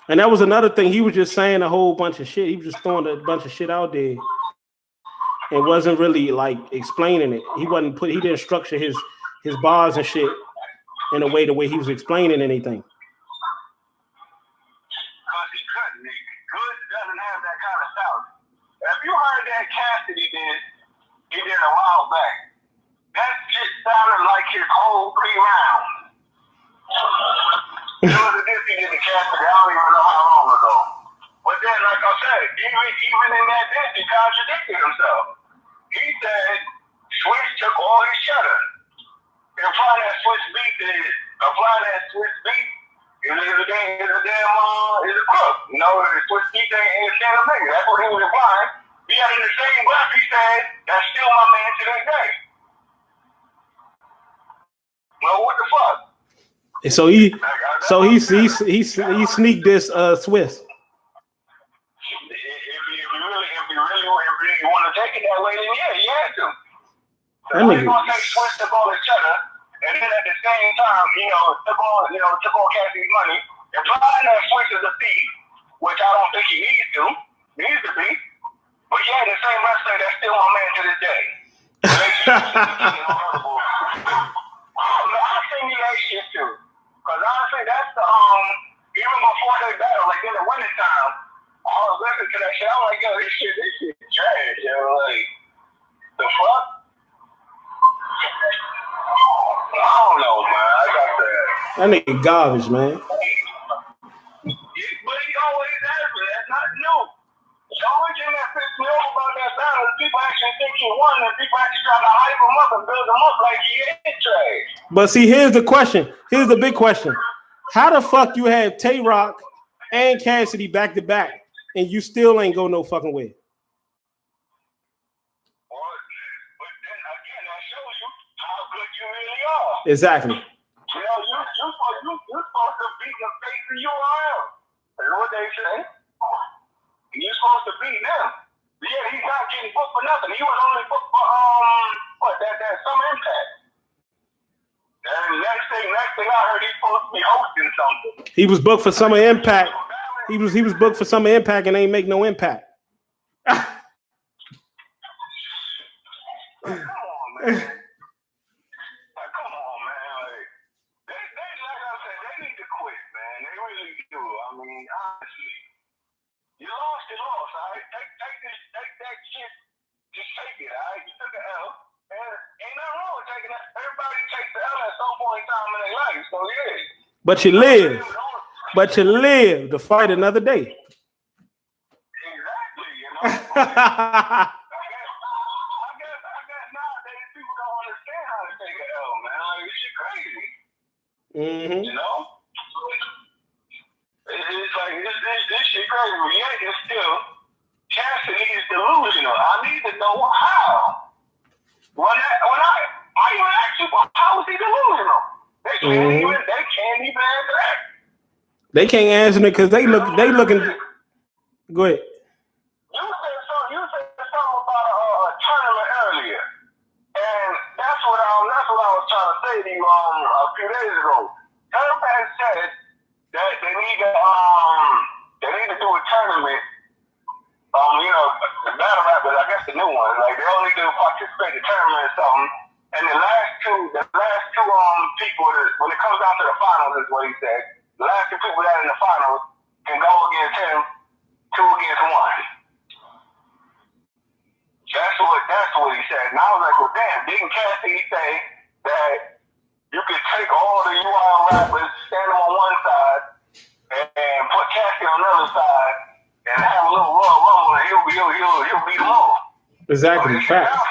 And that was another thing. He was just saying a whole bunch of shit. He was just throwing a bunch of shit out there, and wasn't really like explaining it. He didn't structure his bars and shit in a way the way he was explaining anything. Because he couldn't. Good doesn't have that kind of sound. If you heard that Cassidy he did a while back, that shit sounded like his whole 3 rounds. It was a difference in the Cassidy, I don't even know how long ago. But then, like I said, even in that disc, he contradicted himself. He said Switch took all his cheddar. And applying that Switch beat is a crook. You know, the Switch beat ain't a stand of nigga. That's what he was implying. Yet in the same breath, he said, that's still my man to this day. Well, what the fuck? So he sneaked this Swiss. If you really want to take it that way, then yeah, you had to. So how you gonna take Swiss took all his cheddar, and then at the same time, took all Cassidy's money, implying that Swiss is a thief, which I don't think he needs to be. But yeah, the same wrestler, that's still my man to this day. I think he that shit too. Because honestly, that's the even before they battle, like in the winter time, I was listening to that shit. I'm like, yo, this shit trash, yo. Like, the fuck? I don't know, man. I got that nigga garbage, man. But he always has been. That's not new. The only thing that pissed me off about that battle is people actually think he won, and people actually try to hype him up and build him up like he ain't trash. But see, here's the question. Here's the big question. How the fuck you have Tay-Rock and Cassidy back to back, and you still ain't go no fucking way? But then again, that shows you how good you really are. Exactly. You're supposed to beat the face of URL. That's what they say. You're supposed to beat them. Yeah, he's not getting booked for nothing. He was only booked for that Summer Impact. And next thing I heard, he's supposed to be hosting something. He was booked for Summer Impact. He was booked for Summer Impact and ain't make no impact. Come on, man. They need to quit, man. They really do. I mean, honestly. You lost, all right? Take that shit. Just take it, all right? You took an L. And ain't nothing wrong with taking that. Everybody takes the L at some point in time in their life, so yeah. But you live to fight another day. Exactly, I guess nowadays people don't understand how to take an L, man. Like, this shit crazy. Mm-hmm. You know? It's like, this shit crazy, but yet it's still, Cassidy is delusional. I need to know how. When I even asked you, how is he delusional? They can't even answer that. They can't answer it because they looking. Go ahead. You said something about a tournament earlier, and that's what I was trying to say to you a few days ago. Everybody said that they need to do a tournament. The battle rappers, I guess the new ones, like they only do participate in the tournament or something. And the last two people, when it comes down to the finals, is what he said. The last two people that are in the finals can go against him 2 against 1. That's what he said. And I was like, well, damn, didn't Cassidy say that you could take all the UIL rappers, stand them on one side, and put Cassidy on the other side, and have a little Royal Rumble, and he'll beat them all. Exactly, fact. But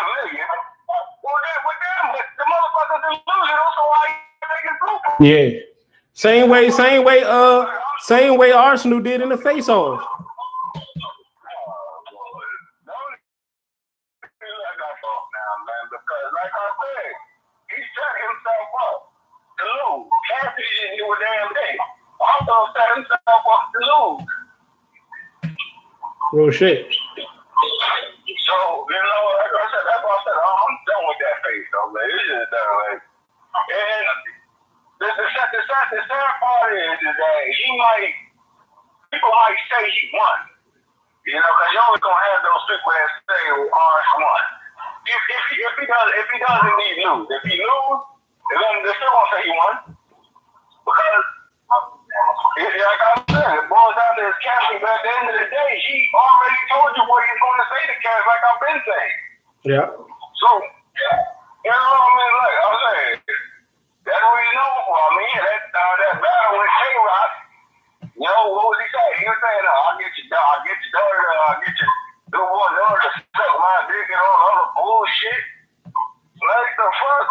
the motherfuckers delusional, so why you taking proof? Yeah. Same way Arsenal did in the face-off. Because like I said, he set himself up to lose. Cassidy didn't do a damn thing. Also set himself up to lose. Real shit. So, like I said, that's why I said, I'm done with that face, though, man. It's just done, like. And the sad part is that people might say he won. Because you're always going to have those people that say, well, Orange won. If he doesn't need lose. If he lose, they're still going to say he won. Because, like I said, it boils down to his Cassidy, but at the end of the day, he already told you what he's going to say to Cass, like I've been saying. Yeah. So, you know what I mean? Like I was saying, that's what he's known for. I mean, that battle with K-Rock, what was he saying? He was saying, I'll get your daughter, I'll get your little boy daughter to suck my dick and all the other bullshit. Like the fuck?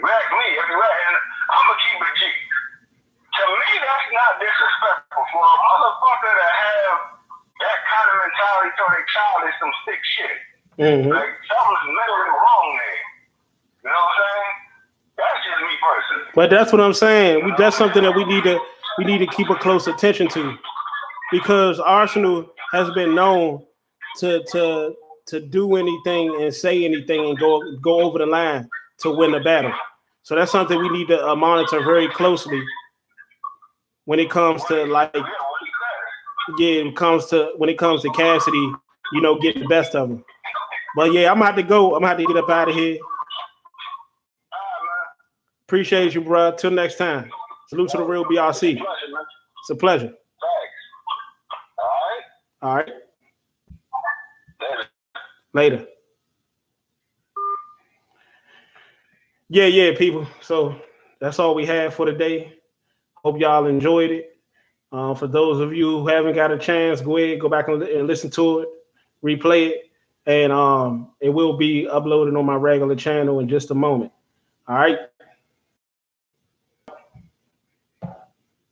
Back me, and I'm going to keep it G. To me, that's not disrespectful for a motherfucker to have that kind of mentality toward their child is some sick shit. Mm-hmm. Like, something's mentally wrong there. You know what I'm saying? That's just me personally. But that's what I'm saying. That's something that we need to keep a close attention to, because Arsenal has been known to do anything and say anything and go over the line to win the battle. So that's something we need to monitor very closely when it comes to when it comes to Cassidy, get the best of him. But yeah, I'm gonna have to go. I'm gonna have to get up out of here. Appreciate you, bro. Till next time. Salute to the real BRC. It's a pleasure. All right. Later. Yeah, people. So that's all we had for today. Hope y'all enjoyed it. For those of you who haven't got a chance, go ahead, go back and listen to it, replay it, and it will be uploaded on my regular channel in just a moment. All right.